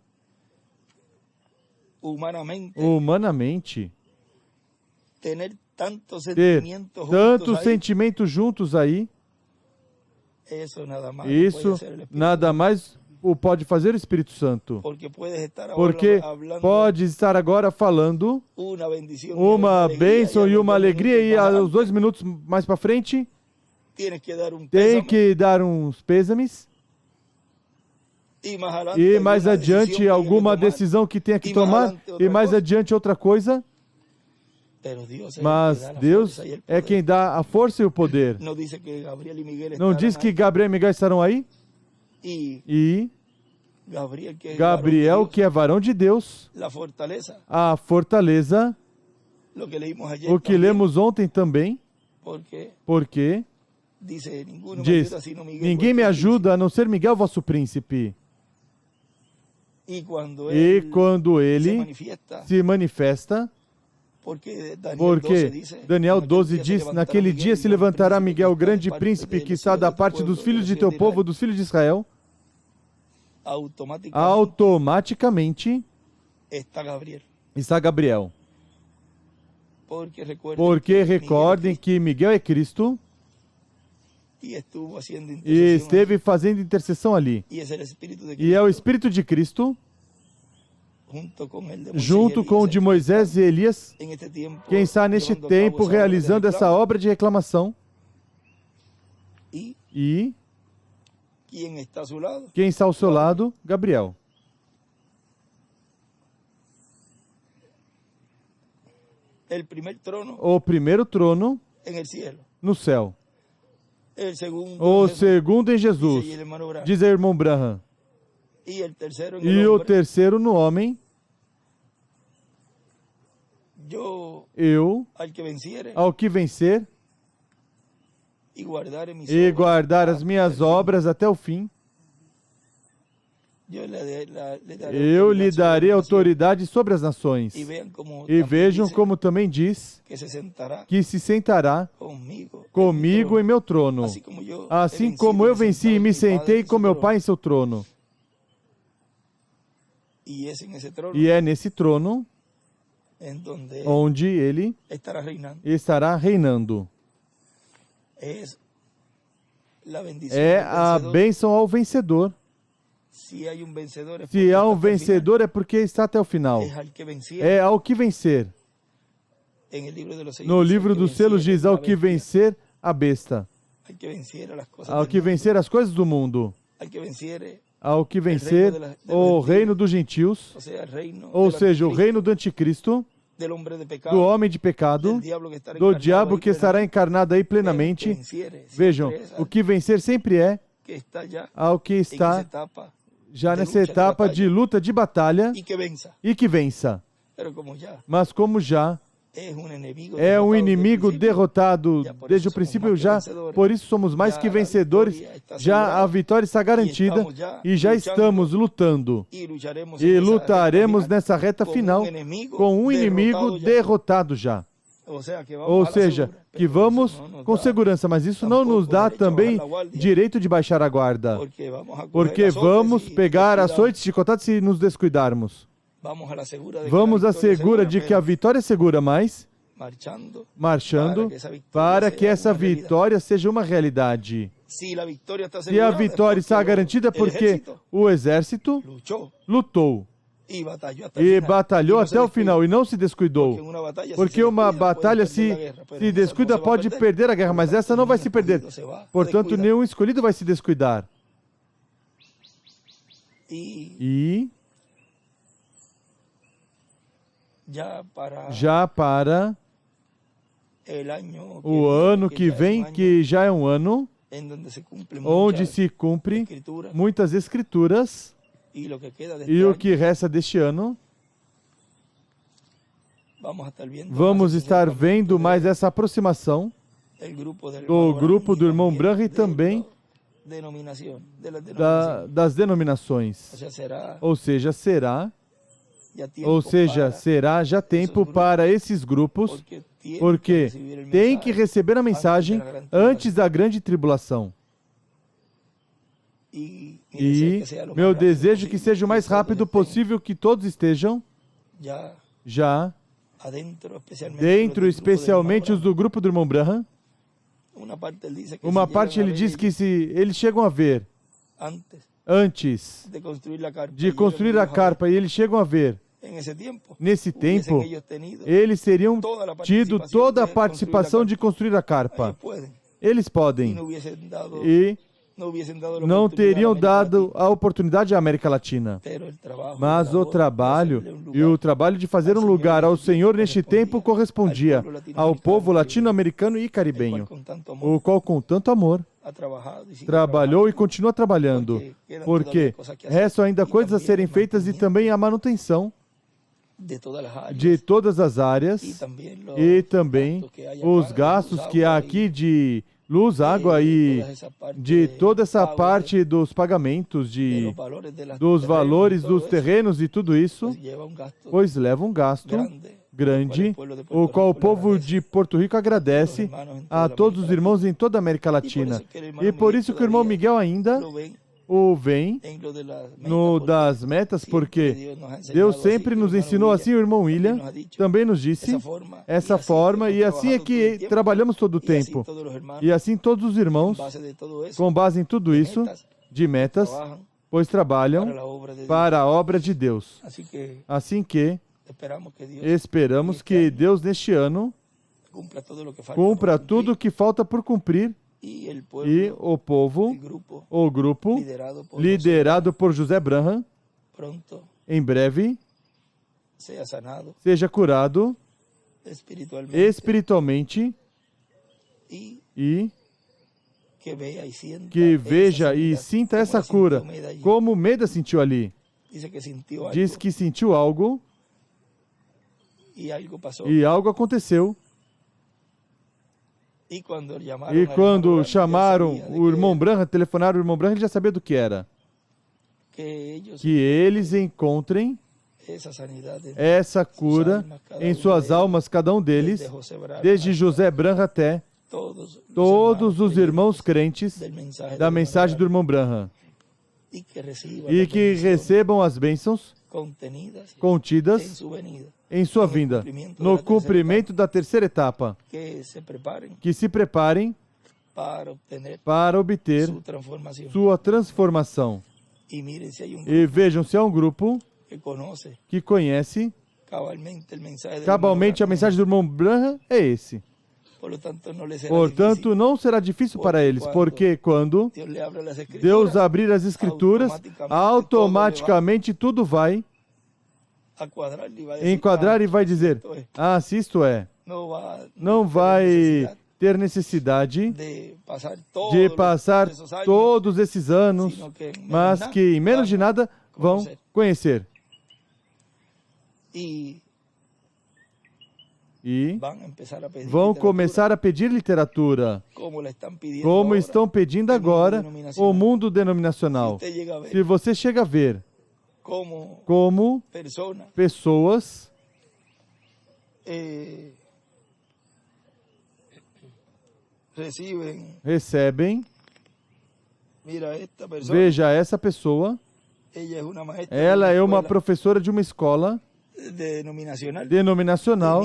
humanamente ter tantos sentimentos juntos aí, isso nada mais o pode fazer o Espírito Santo. Porque pode estar agora falando uma bênção e uma alegria e aos 2 minutos mais para frente tem que dar uns pêsames. E mais adiante alguma decisão que tenha que tomar, e mais adiante outra coisa. Mas Deus é quem dá a força e o poder. Não diz que Gabriel e Miguel estarão aí? E Gabriel, que é varão de Deus, a fortaleza, o que lemos ontem também, porque diz, ninguém me ajuda a não ser Miguel, vosso príncipe. E quando ele se manifesta, porque Daniel 12 diz, naquele dia se levantará Miguel, o grande príncipe que está da parte dos filhos de teu povo, dos filhos de Israel, automaticamente está Gabriel. Porque recordem que Miguel é Cristo e esteve fazendo intercessão ali. E é o Espírito de Cristo, junto com o de Moisés e Elias, quem está neste tempo realizando essa obra de reclamação. E quem está ao seu lado? Gabriel. O primeiro trono no céu. O segundo em Jesus, diz o irmão Branham. E o terceiro no homem. Eu, ao que vencer, e guardar as minhas obras até o fim, eu lhe darei autoridade sobre as nações. E vejam como também diz que se sentará comigo em meu trono, assim como eu venci e me sentei com meu Pai em seu trono. E é nesse trono onde ele estará reinando. É a bênção ao vencedor. Se há um vencedor é porque está até o final. É ao que vencer. No livro dos selos diz ao que vencer a besta. Ao que vencer as coisas do mundo. Ao que vencer o reino dos gentios, ou seja, o reino do anticristo, do homem de pecado, do diabo que estará encarnado aí plenamente. Vejam, o que vencer sempre é ao que está já nessa etapa de luta, de batalha, e que vença. Mas como já é um inimigo derrotado desde o princípio, já por isso somos mais que vencedores, já a vitória está garantida e já estamos lutando. E lutaremos nessa reta final com um inimigo derrotado já. Ou seja, que vamos com segurança, mas isso não nos dá também direito de baixar a guarda, porque vamos pegar açoites chicotadas se nos descuidarmos. Vamos à segura de que a vitória é segura, mas marchando para que essa vitória seja uma realidade. Se a vitória está garantida, porque o exército lutou e batalhou até o final e não se descuidou. Porque uma batalha, se descuida, pode perder a guerra, mas essa não vai se perder. Portanto, nenhum escolhido vai se descuidar. E já para o ano que vem, que já é um ano onde se cumpre muitas escrituras, e o que resta deste ano, vamos estar vendo mais essa aproximação do grupo do irmão Branham e também das denominações. Ou seja, será já tempo para esses grupos, porque tem que receber a mensagem antes da grande tribulação. E meu desejo é que seja o mais rápido possível, que todos estejam já dentro, especialmente os do grupo do irmão Branham. Uma parte ele diz que se eles chegam a ver antes de construir a carpa, e eles chegam a ver nesse tempo, eles teriam tido toda a participação de construir a carpa. Eles podem. E não teriam dado a oportunidade à América Latina. Mas o trabalho de fazer um lugar ao Senhor neste tempo correspondia ao povo latino-americano e caribenho, o qual com tanto amor trabalhou e continua trabalhando, porque restam ainda coisas a serem feitas e também a manutenção de todas as áreas e também os gastos que há aqui de luz, água e de toda essa parte dos pagamentos, dos valores dos terrenos e tudo isso, pois leva um gasto grande, o qual o povo de Porto Rico agradece a todos os irmãos em toda a América Latina. E por isso que o irmão Miguel ainda o vem no das metas, porque Deus sempre nos ensinou assim. O irmão William também nos disse essa forma, e assim é que trabalhamos todo o tempo. E assim todos os irmãos, com base em tudo isso, de metas, pois trabalham para a obra de Deus. Assim que esperamos que Deus neste ano cumpra tudo o que falta por cumprir. E o povo, o grupo, liderado por José Branham, em breve, seja curado espiritualmente e que veja e sinta essa cura, como Meda sentiu ali. Diz que sentiu algo e algo aconteceu. E quando chamaram o irmão Branham, telefonaram o irmão Branham, ele já sabia do que era. Que eles encontrem essa cura em suas almas, cada um deles, desde José Branham até todos os irmãos crentes da mensagem do irmão Branham. E que recebam as bênçãos contidas em sua vinda, no cumprimento da terceira etapa, que se preparem para obter sua transformação. E vejam se há um grupo que conhece cabalmente a mensagem do irmão Branham, é esse. Portanto, não será difícil para eles, porque quando Deus abrir as Escrituras, automaticamente tudo vai enquadrar e vai dizer, ah, se isto é, não vai ter necessidade de passar todos esses anos, mas que em menos de nada vão conhecer. E vão começar a pedir literatura, como estão pedindo agora o mundo denominacional. Se você chega a ver como pessoas recebem, veja essa pessoa, ela é uma professora de uma escola denominacional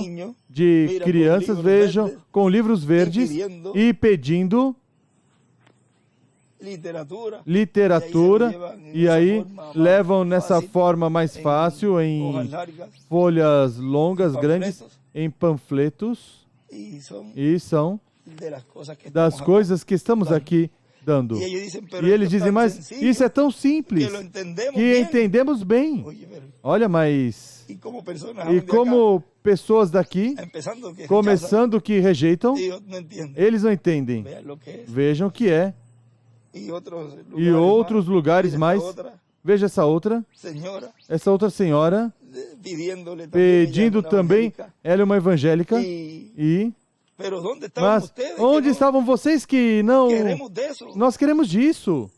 de crianças, vejam, com livros verdes e pedindo literatura, e aí levam nessa forma mais fácil, em folhas longas, grandes, em panfletos, e são das coisas que estamos aqui dando. E eles dizem, mas isso é tão simples, que entendemos bem. Olha, mas... E como pessoas daqui, começando que rejeitam, eles não entendem. Vejam o que é. E outros lugares mais. Veja essa outra senhora, pedindo também, ela é uma evangélica, mas onde estavam vocês que não... Nós queremos disso.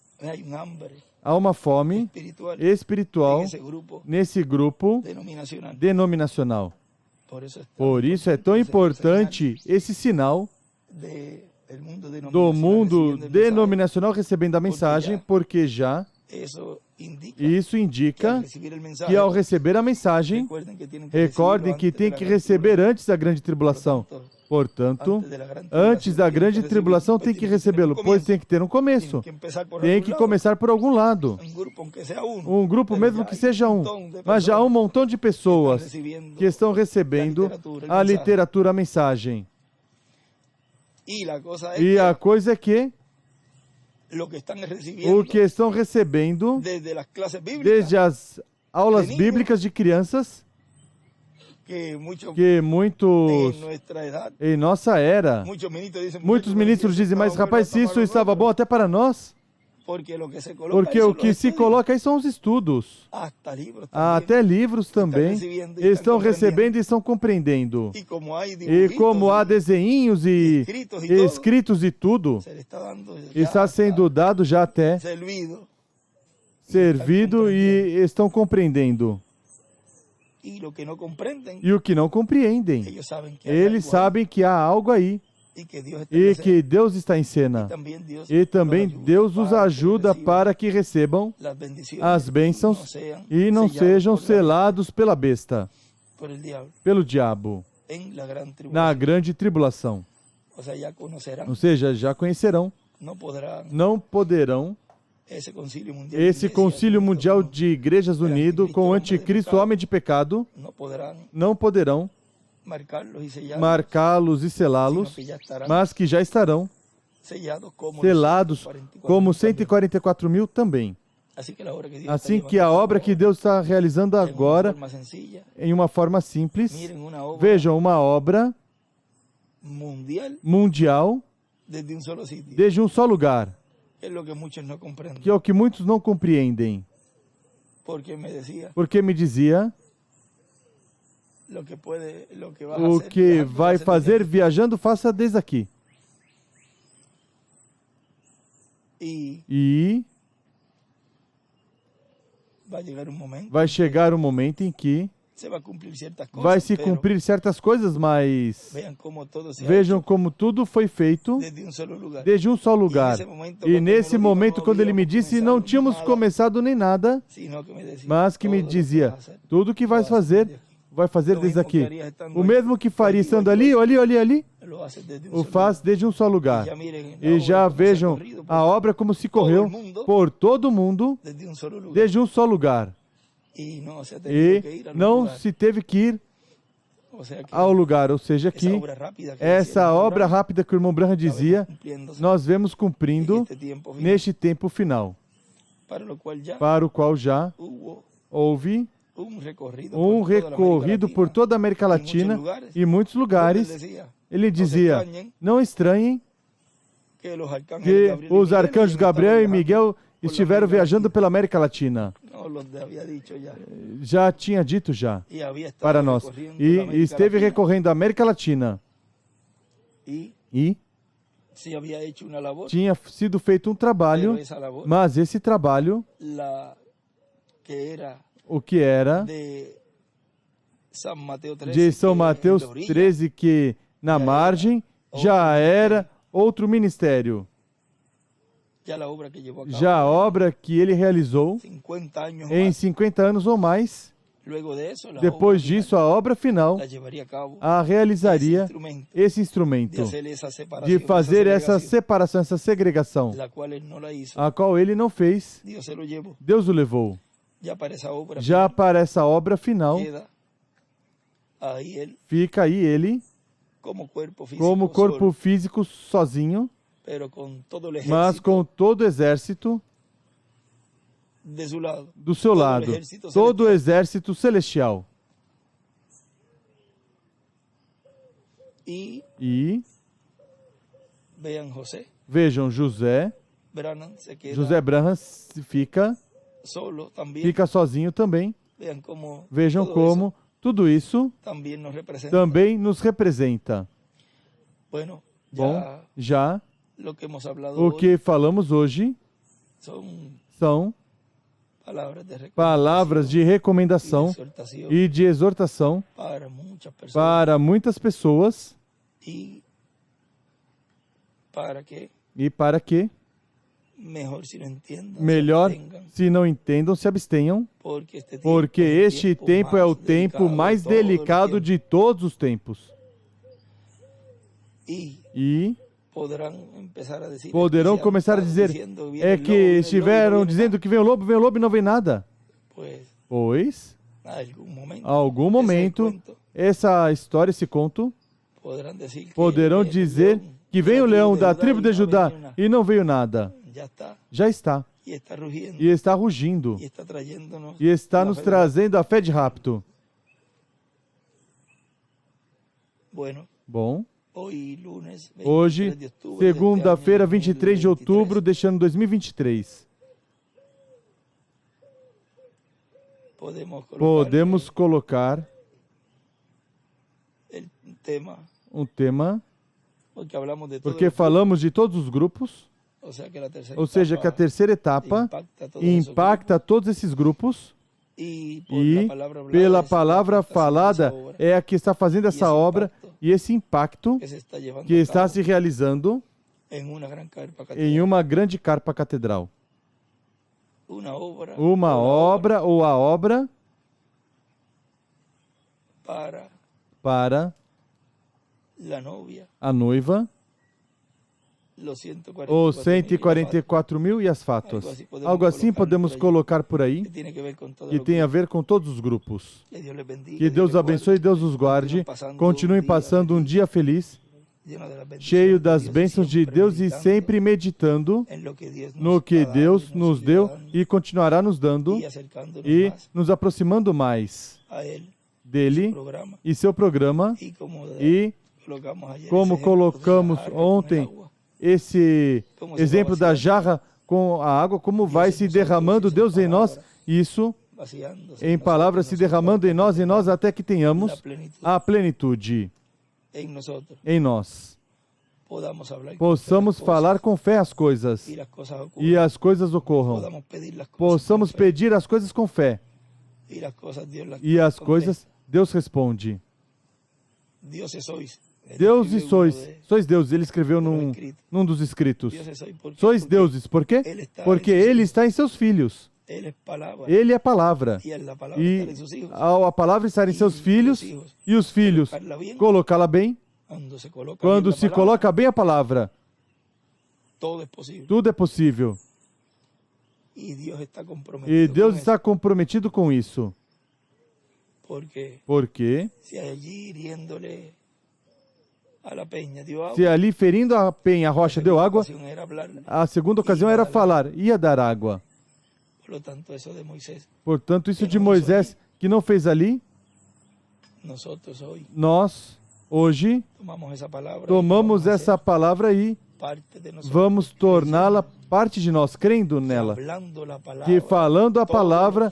Há uma fome espiritual nesse grupo denominacional. Por isso é tão importante esse sinal do mundo denominacional recebendo a mensagem, porque já isso indica que ao receber a mensagem, recordem que tem que receber antes da grande tribulação. Portanto, antes da grande tribulação tem que recebê-lo, pois tem que ter um começo. Tem que começar por algum lado. Um grupo, mesmo que seja um. Mas já há um montão de pessoas que estão recebendo a literatura, a mensagem. E a coisa é que o que estão recebendo desde as aulas bíblicas de crianças, que muitos, em nossa era, muitos ministros dizem, mas rapaz, se isso estava bom até para nós, porque o que se coloca aí são os estudos, até livros também, estão recebendo e estão compreendendo. E como há desenhinhos e escritos e tudo, está sendo dado já até servido e estão compreendendo. E o que não compreendem, eles sabem que há algo aí e que Deus está em cena. E também Deus os ajuda para que recebam as bênçãos e não sejam selados pela besta, pelo diabo, na grande tribulação. Ou seja, já conhecerão, não poderão. Esse concílio mundial de igrejas unido com o anticristo, homem de pecado, não poderão marcá-los e selá-los, mas que já estarão selados como 144 mil também. Assim que a obra que Deus está realizando agora, em uma forma simples, vejam, uma obra mundial desde um só lugar, que é o que muitos não compreendem. Porque me dizia, o que vai fazer viajando, faça desde aqui. E vai chegar um momento em que vai se cumprir certas coisas, mas vejam como tudo foi feito desde um só lugar. E nesse momento, quando ele me disse, não tínhamos começado nem nada, mas que me dizia, tudo que vai fazer desde aqui. O mesmo que faria estando ali, ali, ali, ali, o faz desde um só lugar. E já vejam a obra como se correu por todo o mundo desde um só lugar. E não se teve que ir ao lugar, ou seja, que essa obra rápida que o irmão Branham dizia, nós vemos cumprindo neste tempo final, para o qual já houve um recorrido por toda a América Latina e muitos lugares. Ele dizia, não estranhem que os arcanjos Gabriel e Miguel estiveram viajando pela América Latina. Já tinha dito para nós. E esteve recorrendo à América Latina. E tinha sido feito um trabalho, mas esse trabalho, o que era de São Mateus 13, que na margem já era outro ministério. Já a obra que ele realizou em 50 anos ou mais, depois disso, a obra final a realizaria esse instrumento de fazer essa separação, essa segregação, a qual ele não fez, Deus o levou. Já para essa obra final, fica aí ele, como corpo físico sozinho, mas com todo o exército do seu lado, todo o exército celestial. E vejam, José Branham fica sozinho também. Vejam como tudo isso também nos representa. Bom, já o que falamos hoje são palavras de recomendação e de exortação para muitas pessoas e para que melhor, se não entendam, se abstenham, porque este tempo é o tempo mais delicado de todos os tempos. E poderão começar a dizer, é que estiveram dizendo que vem o lobo e não vem nada. Pois, a algum momento, essa história, esse conto, poderão dizer que vem o leão da tribo de Judá e não veio nada. Já está. E está rugindo. E está nos trazendo a fé de rapto. Bom, hoje, segunda-feira, 23 de outubro deste ano 2023. Podemos colocar um tema, porque falamos de todos os grupos, ou seja, que a terceira etapa impacta todos esses grupos, e pela palavra falada é a que está fazendo essa obra e esse impacto que está se realizando em uma grande carpa catedral. Uma obra ou a obra para a noiva, os 144 mil e as fátuas. Algo assim podemos colocar por aí, que tem a ver com todos os grupos. Que Deus abençoe e Deus os guarde. Continuem passando um dia feliz, cheio das bênçãos de Deus e sempre meditando no que Deus nos deu e continuará nos dando e nos aproximando mais dele e seu programa. E como colocamos ontem, esse exemplo da jarra com a água, como vai se derramando Deus em nós, isso, em palavras, se derramando em nós até que tenhamos a plenitude em nós. Possamos falar com fé as coisas e as coisas ocorram. Possamos pedir as coisas com fé e as coisas Deus responde. Deus e sois deuses, ele escreveu num dos escritos. Sois deuses, por quê? Porque ele está em seus filhos. Ele é palavra. E ao a palavra estar em seus filhos, e os filhos colocá-la bem, Quando se coloca bem a palavra, tudo é possível. E Deus está comprometido com isso. Porque se ali ferindo a penha, a rocha deu água, a segunda ocasião era falar, ia dar água. Portanto, isso de Moisés, que não fez ali, nós, hoje, tomamos essa palavra e vamos torná-la parte de nós, crendo nela. Que falando a palavra,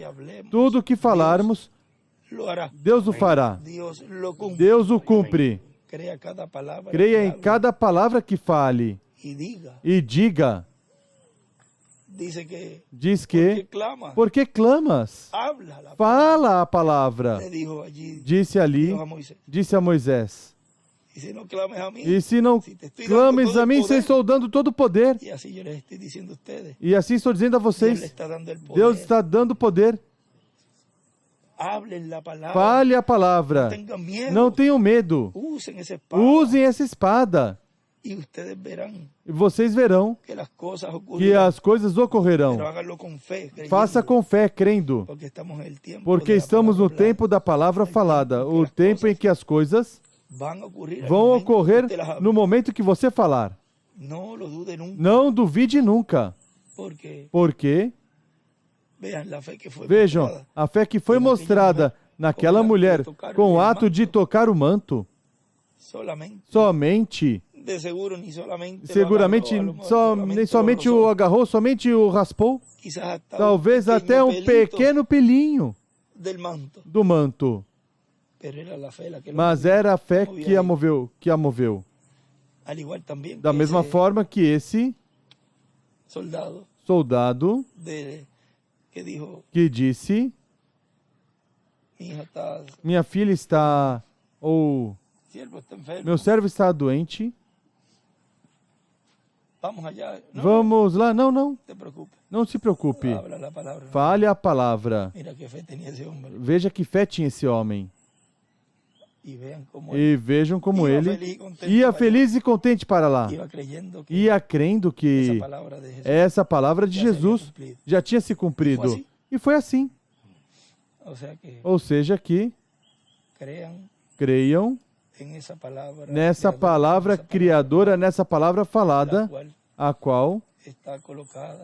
tudo o que falarmos, Deus o fará. Deus o cumpre. Creia em cada palavra que fale e diga. Diz que, porque clamas, fala a palavra. Disse ali, disse a Moisés. E se não clames a mim, eu estou dando todo o poder. E assim estou dizendo a vocês, Deus está dando poder. Fale a palavra. Não tenham medo. Usem essa espada. E vocês verão que as coisas ocorrerão. Faça com fé, crendo. Porque estamos no tempo da palavra falada. O tempo em que as coisas vão ocorrer no momento que você falar. Não duvide nunca. Porque vejam, a fé que foi mostrada naquela mulher com o ato de tocar o manto, somente, seguramente, nem somente o agarrou, somente o raspou, talvez até um pequeno pelinho do manto. Mas era a fé que a moveu. Da mesma forma que esse soldado que disse, minha filha está, ou meu servo está doente, vamos lá, não se preocupe, fale a palavra. Veja que fé tinha esse homem. E vejam como ele ia feliz e contente para lá. Ia crendo que essa palavra de Jesus já tinha se cumprido. E foi assim. Ou seja, que creiam nessa palavra criadora, nessa palavra falada, a qual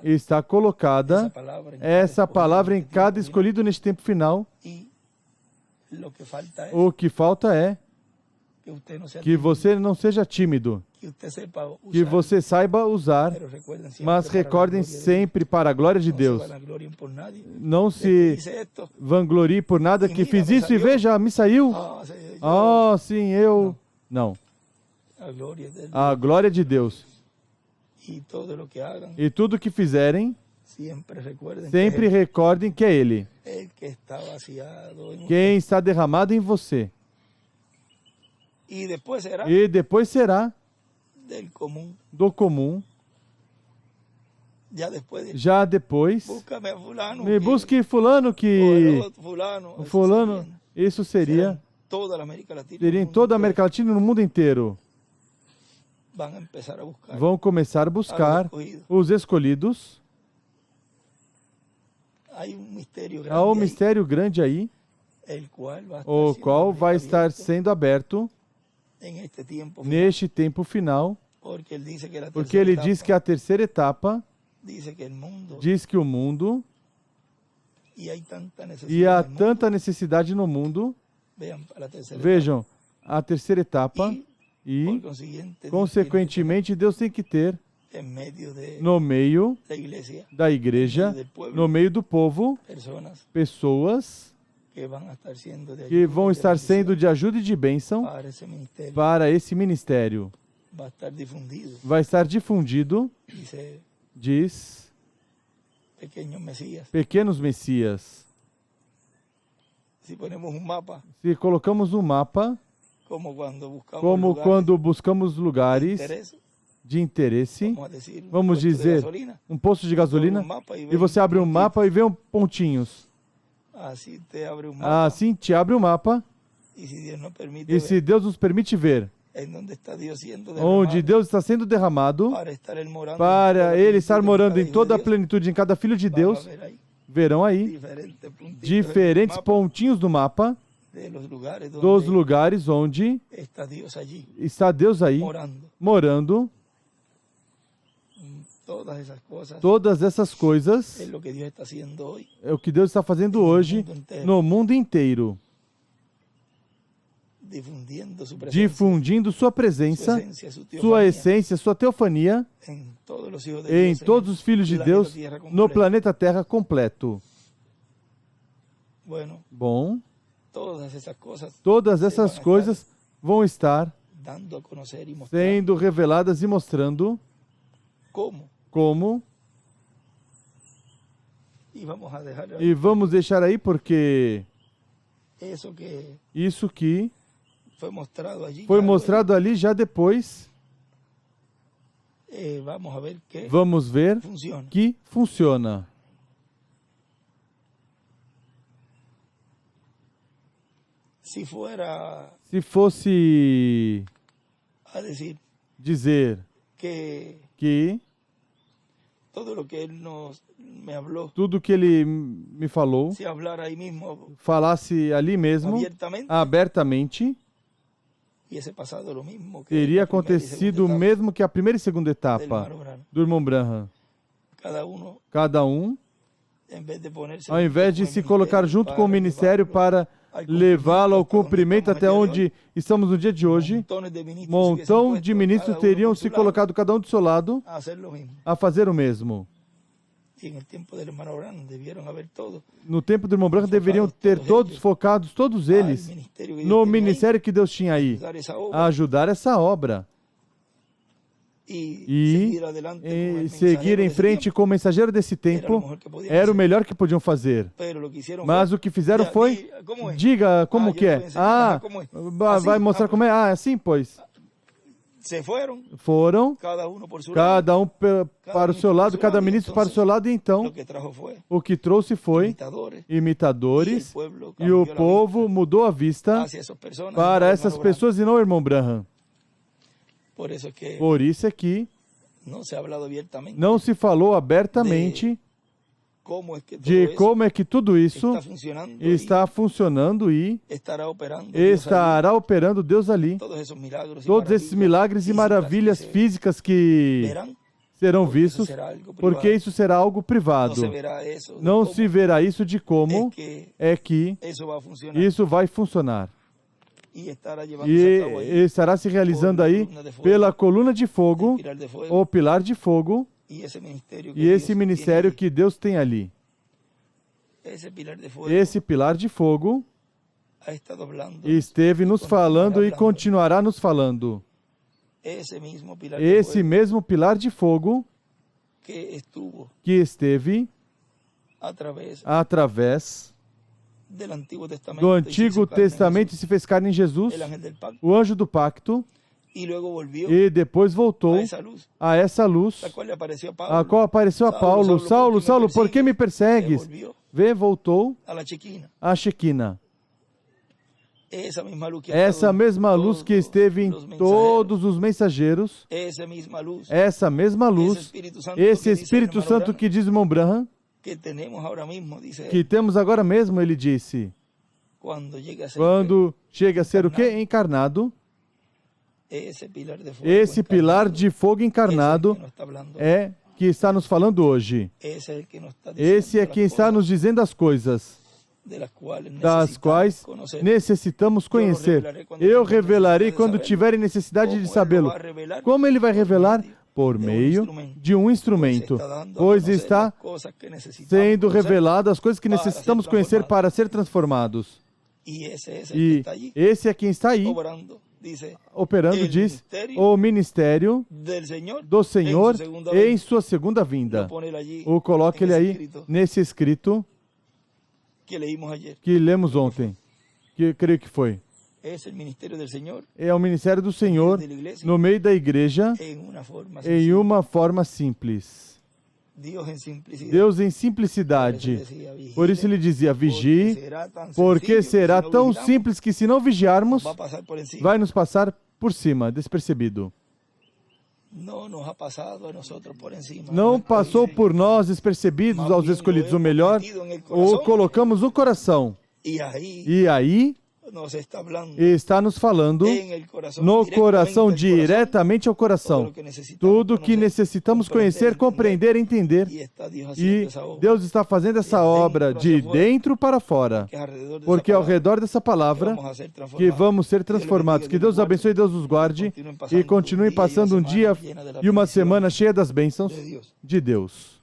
está colocada essa palavra em cada escolhido neste tempo final. O que falta é que você não seja tímido, que você saiba usar, mas recordem sempre para a glória de Deus. Não se vanglorie por nada que fiz isso e veja, me saiu. Oh, sim, eu... Não. A glória de Deus. E tudo que fizerem, sempre recordem que é Ele. Quem está derramado em você. E depois será do comum. Já depois, me busque fulano que... Fulano, isso seria em toda a América Latina e no mundo inteiro. Vão começar a buscar os escolhidos. Há um mistério grande aí, o qual vai estar sendo aberto neste tempo final, porque ele diz que a terceira etapa diz que o mundo, e há tanta necessidade no mundo, vejam, a terceira etapa, e, consequentemente, Deus tem que ter no meio da igreja, no meio do povo, pessoas que vão estar sendo de ajuda e de bênção para esse ministério. Vai estar difundido, diz, pequenos messias. Se colocamos um mapa, como quando buscamos lugares de interesse, vamos dizer, um posto de gasolina, e você abre um mapa e vê pontinhos. Assim te abre um mapa, e se Deus nos permite ver onde Deus está sendo derramado, para Ele estar morando em toda a plenitude em cada filho de Deus, verão aí diferentes pontinhos do mapa dos lugares onde está Deus aí, morando. Todas essas coisas é o que Deus está fazendo hoje no mundo inteiro. Difundindo sua presença, sua essência, sua teofania em todos os filhos de Deus no planeta Terra completo. Bom, todas essas coisas vão estar sendo reveladas e mostrando como. E vamos deixar aí porque isso que foi mostrado ali já depois. Vamos ver que funciona. Se fosse dizer que tudo que ele me falou, falasse ali mesmo, abertamente, teria acontecido o mesmo que a primeira e segunda etapa do irmão Branham. Cada um, ao invés de se colocar junto com o ministério para levá-lo ao cumprimento até onde estamos no dia de hoje, um montão de ministros teriam se colocado cada um do seu lado a fazer o mesmo. No tempo do irmão Branham deveriam ter todos focados, todos eles, no ministério que Deus tinha aí, a ajudar essa obra. E seguir em frente como mensageiro desse templo era o melhor que podiam fazer. Mas o que fizeram foi, diga como que é. Ah, vai mostrar como é. Ah, assim, pois. Foram, cada um para o seu lado, cada ministro para o seu lado, e então o que trouxe foi imitadores, e o povo mudou a vista para essas pessoas e não o irmão Branham. Por isso é que não se falou abertamente de como é que tudo isso está funcionando e estará operando Deus ali. Todos esses milagres e maravilhas físicas que serão vistos, porque isso será algo privado. Não se verá isso de como é que isso vai funcionar. E estará se realizando aí pela coluna de fogo, ou pilar de fogo, e esse ministério que Deus tem ali. Esse pilar de fogo esteve nos falando e continuará nos falando. Esse mesmo pilar de fogo que esteve através do Antigo Testamento e se fez carne em Jesus, o anjo do pacto, e depois voltou a essa luz, a qual apareceu a Paulo. Saulo, Saulo, por que me persegues? Voltou a Shekinah. Essa mesma luz que esteve em todos os mensageiros, essa mesma luz, esse Espírito Santo que diz o irmão Branham, que temos agora mesmo, ele disse, quando chega a ser o quê? Encarnado, esse pilar de fogo encarnado é que está nos falando hoje. Esse é quem está nos dizendo as coisas das quais necessitamos conhecer. Eu revelarei quando tiverem necessidade de sabê-lo. Como ele vai revelar? Por meio de um instrumento, pois está sendo revelado as coisas que necessitamos conhecer para ser transformados. E esse é quem está aí, operando, diz, o ministério do Senhor em sua segunda vinda. O coloque ele aí, nesse escrito que lemos ontem, que eu creio que foi. É o ministério do Senhor no meio da igreja em uma forma simples. Deus em simplicidade. Por isso ele dizia, vigie, porque será tão simples que se não vigiarmos, vai nos passar por cima, despercebido. Não passou por nós despercebidos aos escolhidos, o melhor, o colocamos no coração. E aí, está nos falando no coração, diretamente ao coração. Tudo o que necessitamos conhecer, compreender, entender. E Deus está fazendo essa obra de dentro para fora. Porque ao redor dessa palavra que vamos ser transformados. Que Deus abençoe, Deus nos guarde e continue passando um dia e uma semana cheia das bênçãos de Deus.